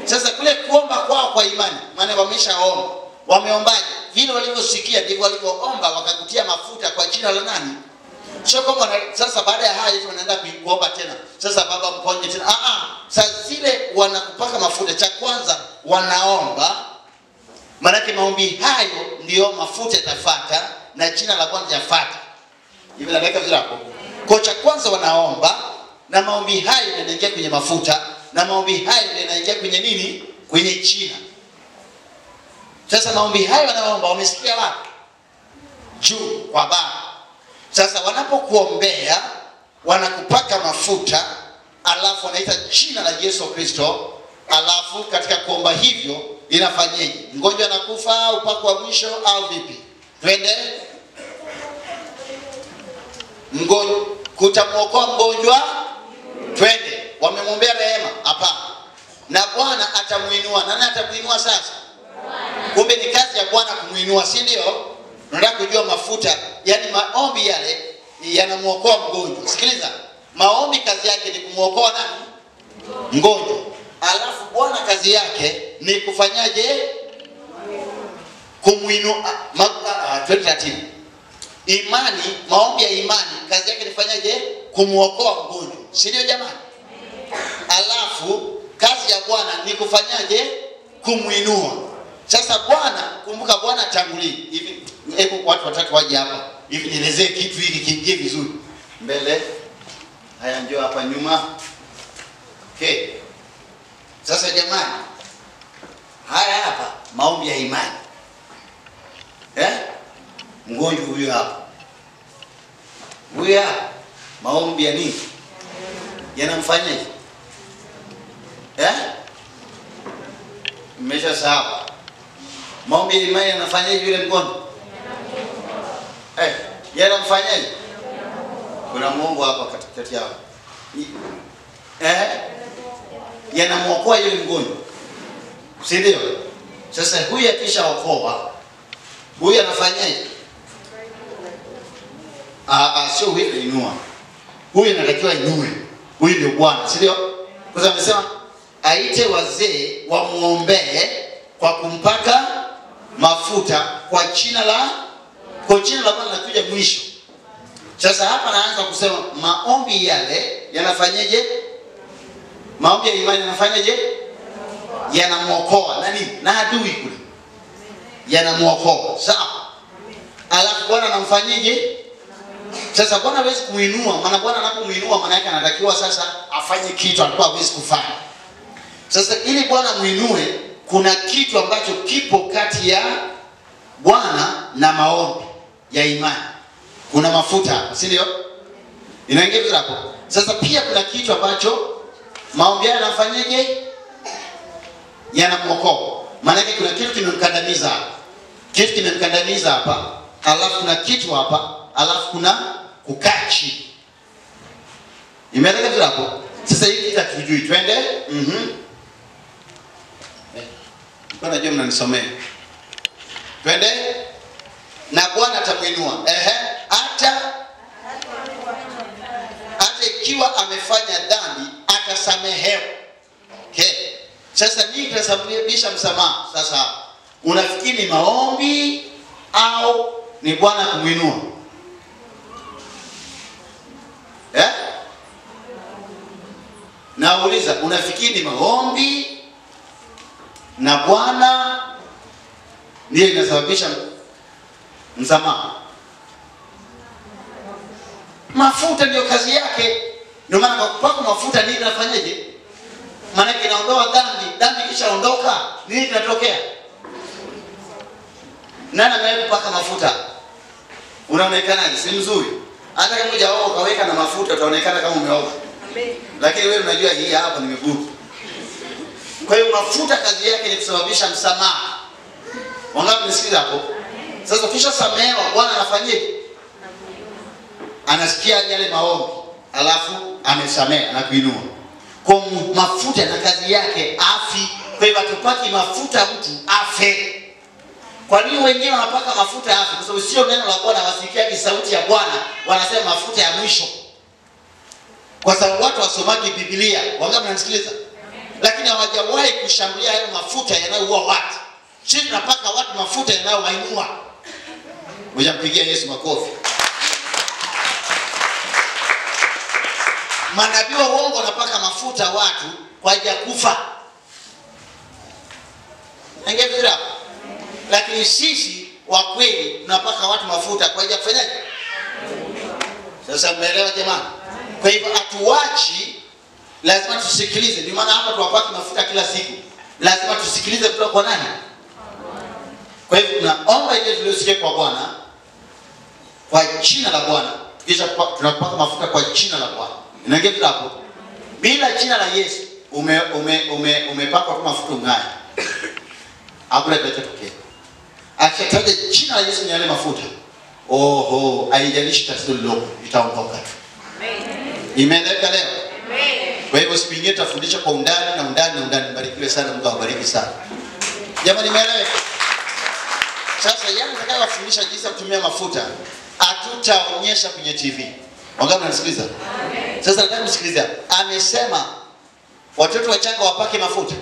Sasa kule kuomba kwao kwa imani, maana wameshaomba. Wameombaje? Vile walivyosikia ndivyo walivyoomba, wakakutia mafuta kwa jina la nani? Sio kama sasa baada ya haya wanaenda kuomba tena. Sasa Baba mponye tena. Sasa zile wanakupaka mafuta, cha kwanza wanaomba. Maana maombi hayo ndio mafuta yatafuata na jina la Bwana litafuata. Hivi naweka vizuri hapo. Kwa cha kwanza wanaomba na maombi hayo yanaingia kwenye mafuta na maombi hayo yanaingia kwenye nini? Kwenye jina. Sasa maombi hayo wanaomba wamesikia wapi? Juu kwa Baba. Sasa wanapokuombea wanakupaka mafuta, alafu wanaita jina la Yesu Kristo, alafu katika kuomba hivyo inafanyeje? Mgonjwa anakufa au upako wa mwisho au vipi? Twende. Kutamwokoa mgonjwa. Twende. Wamemwombea rehema? Hapana. Na Bwana atamuinua. Nani atamuinua sasa? Bwana. Kumbe ni kazi ya Bwana kumuinua, si ndio? Unataka kujua mafuta, yani maombi yale yanamuokoa mgonjwa. Sikiliza, maombi kazi yake ni kumuokoa nani? Mgonjwa. Alafu Bwana kazi yake ni kufanyaje? Kumuinua. Imani, maombi ya imani kazi yake ni kufanyaje? Kumuokoa mgonjwa. Si ndio jamani? Alafu kazi ya Bwana ni kufanyaje? Kumuinua. Sasa Bwana, kumbuka Bwana tangulia. Hivi hebu watu watatu waje hapa. Hivi nielezee kitu hiki kiingie vizuri. Mbele. Haya njoo hapa nyuma. Okay. Sasa jamani, haya hapa maombi ya imani. Mgonjwa huyo hapa. Huyo hapa maombi ya nini? Yanamfanyaje? Mmesha sawa. Maombi ya imani yanafanyaje yule mgonjwa? Yanamfanyaje? Kuna Mungu hapa katikati yao. Yanamuokoa yule mgonjwa. Si ndio? Sasa huyu akishaokoa, huyu anafanyaje? Sio huyu inua. huyu anatakiwa inue. Huyu ndio Bwana, si ndio? Kwa sababu amesema aite wazee wamuombee kwa kumpaka mafuta kwa jina la Bwana linakuja mwisho. Sasa hapa naanza kusema maombi yale yanafanyaje? Maombi ya imani yanafanyaje? Yanamuokoa nani? Na adui kule. Yanamuokoa. Sawa? Alafu Bwana anamfanyaje? Sasa Bwana hawezi kumuinua, maana Bwana anapomuinua maana yake anatakiwa sasa afanye kitu alikuwa hawezi kufanya. Sasa ili Bwana muinue, kuna kitu ambacho kipo kati ya Bwana na maombi ya imani. Kuna mafuta, si ndio? Inaingia hapo. Sasa pia kuna kitu ambacho maombi haya yanafanyaje? Yanamuokoa. Maana yake kuna kitu kimemkandamiza hapa. Kitu kimemkandamiza hapa. Alafu kuna kitu hapa, alafu kuna kukaa chini. Imeeleka hapo. Sasa hiki kitatujui. Twende. Bwana je, mnanisomea. Twende. Na Bwana atamuinua. Hata ikiwa amefanya dhambi atasamehewa. Okay. Sasa nini kinasababisha msamaha? Sasa unafikiri maombi au ni Bwana kumuinua? Nauliza, unafikiri maombi na Bwana ndiye inasababisha msamaha? Mafuta ndio kazi yake. Ndio maana kwa kupaka mafuta nini inafanyaje? Maana inaondoa dhambi. Dhambi kisha ondoka, nini kinatokea? Nani amepaka mafuta? Unaonekanaje? Si mzuri. Hata kama hujaoga ukaweka na mafuta utaonekana kama umeoga. Amen. Lakini wewe unajua hii hapa nimebuku. Kwa hiyo mafuta kazi yake ni kusababisha msamaha. Wangapi mnisikiza hapo? Sasa kisha samehewa, Bwana anafanyaje? Anasikia yale maombi, alafu amesamehe na kuinua. Kwa mafuta na kazi yake afi. Kwa hivyo tupaki mafuta mtu afe. Kwa nini wengine wanapaka mafuta afi? Kwa sababu sio neno la Bwana, wasikia sauti ya Bwana, wanasema mafuta ya mwisho. Kwa sababu watu wasomaji Biblia, wangapi mnanisikiliza? Lakini hawajawahi kushambulia hayo mafuta yanayoua watu. Sisi tunapaka watu mafuta yanayowainua. Ngoja mpigie Yesu makofi. Manabii wa uongo wanapaka mafuta watu kwa ajili ya kufa. Ingevira. Lakini sisi wa kweli tunapaka watu mafuta kwa ajili ya kufanyaje? Sasa mmeelewa jamani? Kwa hivyo hatuachi, lazima tusikilize. Ndio maana hapa tuwapaki mafuta kila siku. Lazima tusikilize kutoka kwa nani? Kwa hivyo tunaomba ile tuliyosikia kwa Bwana, kwa jina la Bwana. Kisha tunapaka mafuta kwa jina la Bwana. Inaingia hapo. Bila jina la Yesu umepakwa tu mafuta ungai. Hakuna kitatokea. Akitaja jina la Yesu ni yale mafuta. Oho, haijalishi tatizo lolote itaondoka tu. Amen. Imeeleka leo. Amen. Kwa hivyo siku nyingine tafundisha kwa undani na undani na undani. Barikiwe sana, Mungu awabariki sana. Jamani, imeeleweka? Sasa yale nitakayowafundisha jinsi ya kutumia mafuta hatutaonyesha kwenye TV. Wangapi mnasikiliza? Amen. Sasa nataka msikilize. Amesema watoto wachanga wapake mafuta.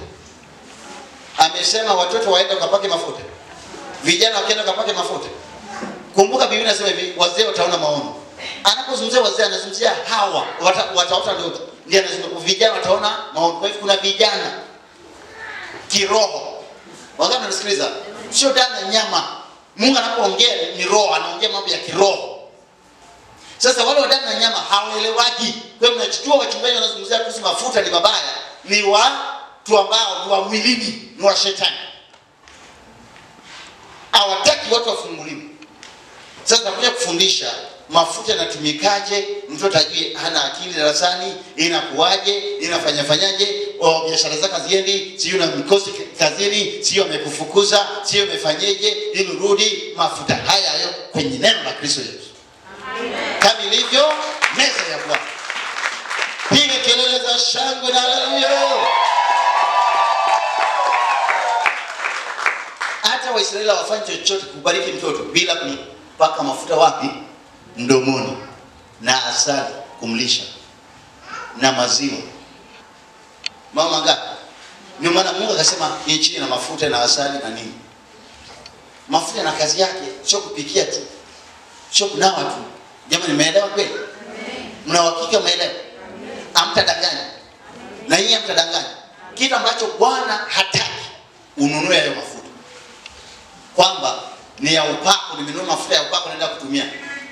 Amesema watoto waende wakapake mafuta. Vijana wakienda wakapake mafuta. Kumbuka Biblia inasema hivi, wazee wataona maono. Anapozungumzia wazee anazungumzia hawa wataota ndoto. Ndiye anazungumzia vijana wataona maono. Kwa hivyo kuna vijana kiroho. Wangapi mnasikiliza? Sio damu na nyama. Mungu anapoongea ni roho, anaongea mambo ya kiroho. Sasa wale wa damu na nyama hawaelewaki. Kwa hiyo mnachukua wachungaji wanazungumzia kuhusu mafuta ni mabaya, ni watu ambao ni wa mwilini, ni wa shetani. Hawataki watu wafunguliwe. Sasa nakuja kufundisha mafuta yanatumikaje, mtoto ajue hana akili darasani, inakuaje, inafanyaje, biashara zake haziendi, sio na mikosi kazini, sio amekufukuza, sio umefanyaje, ili rudi mafuta haya hayo kwenye neno la Kristo Yesu. Amen. Kama ilivyo meza ya Bwana. Piga kelele za shangwe na haleluya. Hata Waisraeli wafanye chochote kubariki mtoto bila kumpaka mafuta wapi? Mdomoni na asali. kumlisha na maziwa. Mama ngapi? Ndio maana Mungu akasema nchi na mafuta na asali na nini. Mafuta na kazi yake sio kupikia tu, sio kunawa tu. Jamani, nimeelewa kweli? Mna uhakika umeelewa? Hamtadanganya. Na yeye hamtadanganya. Kitu ambacho Bwana hataki ununue hayo mafuta. Kwamba ni ya upako, nimenunua mafuta ya upako naenda kutumia.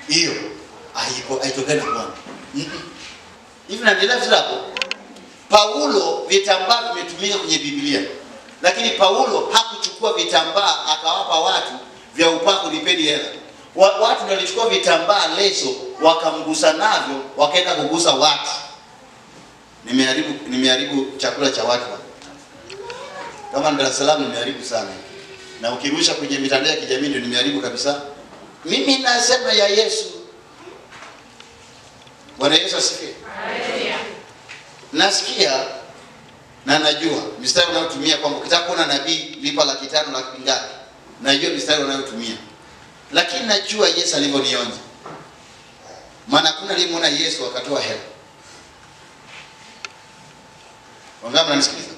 Hiyo haitokani na Bwana. Hivi naendelea vizuri hapo. Paulo vitambaa vimetumika kwenye Biblia. Lakini Paulo hakuchukua vitambaa akawapa watu vya upako nipeni hela. Watu ndio walichukua vitambaa leso wakamgusa navyo wakaenda kugusa watu. Nimeharibu chakula cha watu. Kama Dar es Salaam nimeharibu sana. Na ukirusha kwenye mitandao ya kijamii ndio nimeharibu kabisa. Mimi nasema ya Yesu. Bwana Yesu asifiwe. Nasikia na najua mistari unayotumia kwamba ukitaka kuona nabii lipa 500 na ngapi. Najua mistari unayotumia. Lakini najua Yesu alivyonionja. Maana kuna aliyemuona Yesu akatoa hela. Wangapi mnanisikiliza?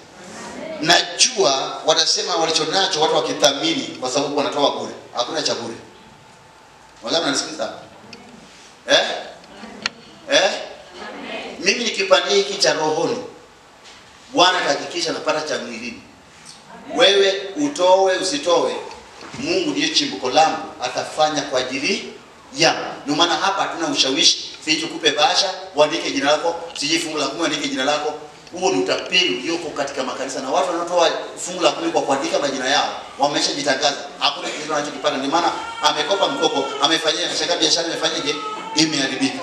Najua watasema walichonacho watu wakithamini kwa sababu wanatoa bure. Hakuna cha bure. Wangapi mnanisikiliza? Mimi nikipanda hiki cha rohoni, Bwana atahakikisha napata cha mwilini. Wewe utowe usitowe, Mungu ndiye chimbuko langu, atafanya kwa ajili yangu. Ndio maana hapa hatuna ushawishi, sije kupe bahasha, uandike jina lako, sije fungu la 10 andike jina lako. Huo ni utapeli ulioko katika makanisa, na watu wanaotoa fungu la 10 kwa kuandika majina yao wameshajitangaza. Hakuna kitu wanachokipata. Ndio maana amekopa mkopo, amefanyia biashara imefanyaje? Imeharibika.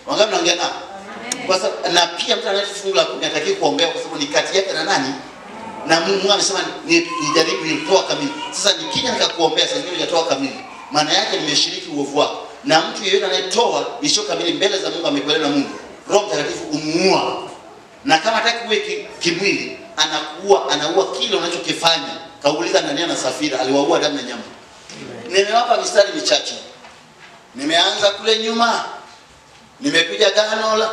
Wangapi naongea nao? Kwa sababu na pia mtu anayefungu la 10 anatakiwa kuombea kwa sababu ni kati yake na nani? Na Mungu amesema nijaribu nitoa kamili. Sasa nikija nikakuombea sasa hivi nitatoa kamili. Maana yake nimeshiriki uovu wako. Na mtu yeyote anayetoa isio kamili mbele za Mungu amekubaliana na Mungu, Roho Mtakatifu umuua. Na kama hataki uwe kimwili, anaua kile unachokifanya. Kauliza nani na Safira aliwaua damu na nyama. Nimewapa mistari michache. Nimeanza kule nyuma. Nimekuja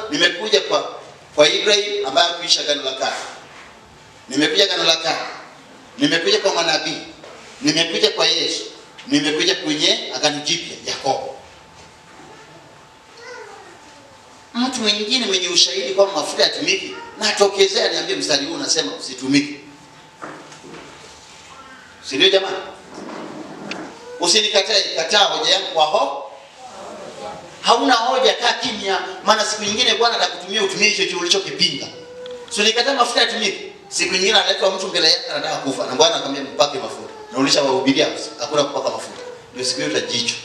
nimekuja kwa Ibrahim ambaye kuisha Agano la Kale. Nimekuja Agano la Kale. Nimekuja kwa manabii. Nimekuja kwa Yesu. Nimekuja kwenye Agano Jipya Yakobo. Mtu mwingine mwenye ushahidi kwamba mafuta yatumiki, na tokezea niambie mstari huu unasema usitumiki. Si ndio jamani? Usinikatae, kataa hoja yangu kwa hauna hoja, kaa kimya. Maana siku nyingine Bwana atakutumia utumie hicho ulichokipinga. Usinikatae mafuta yatumiki. Siku nyingine analetwa mtu mbele yake anataka kufa, na Bwana akamwambia mpake mafuta. Na ulishawahubiria hakuna kupaka mafuta. Ndio siku hiyo utajicho.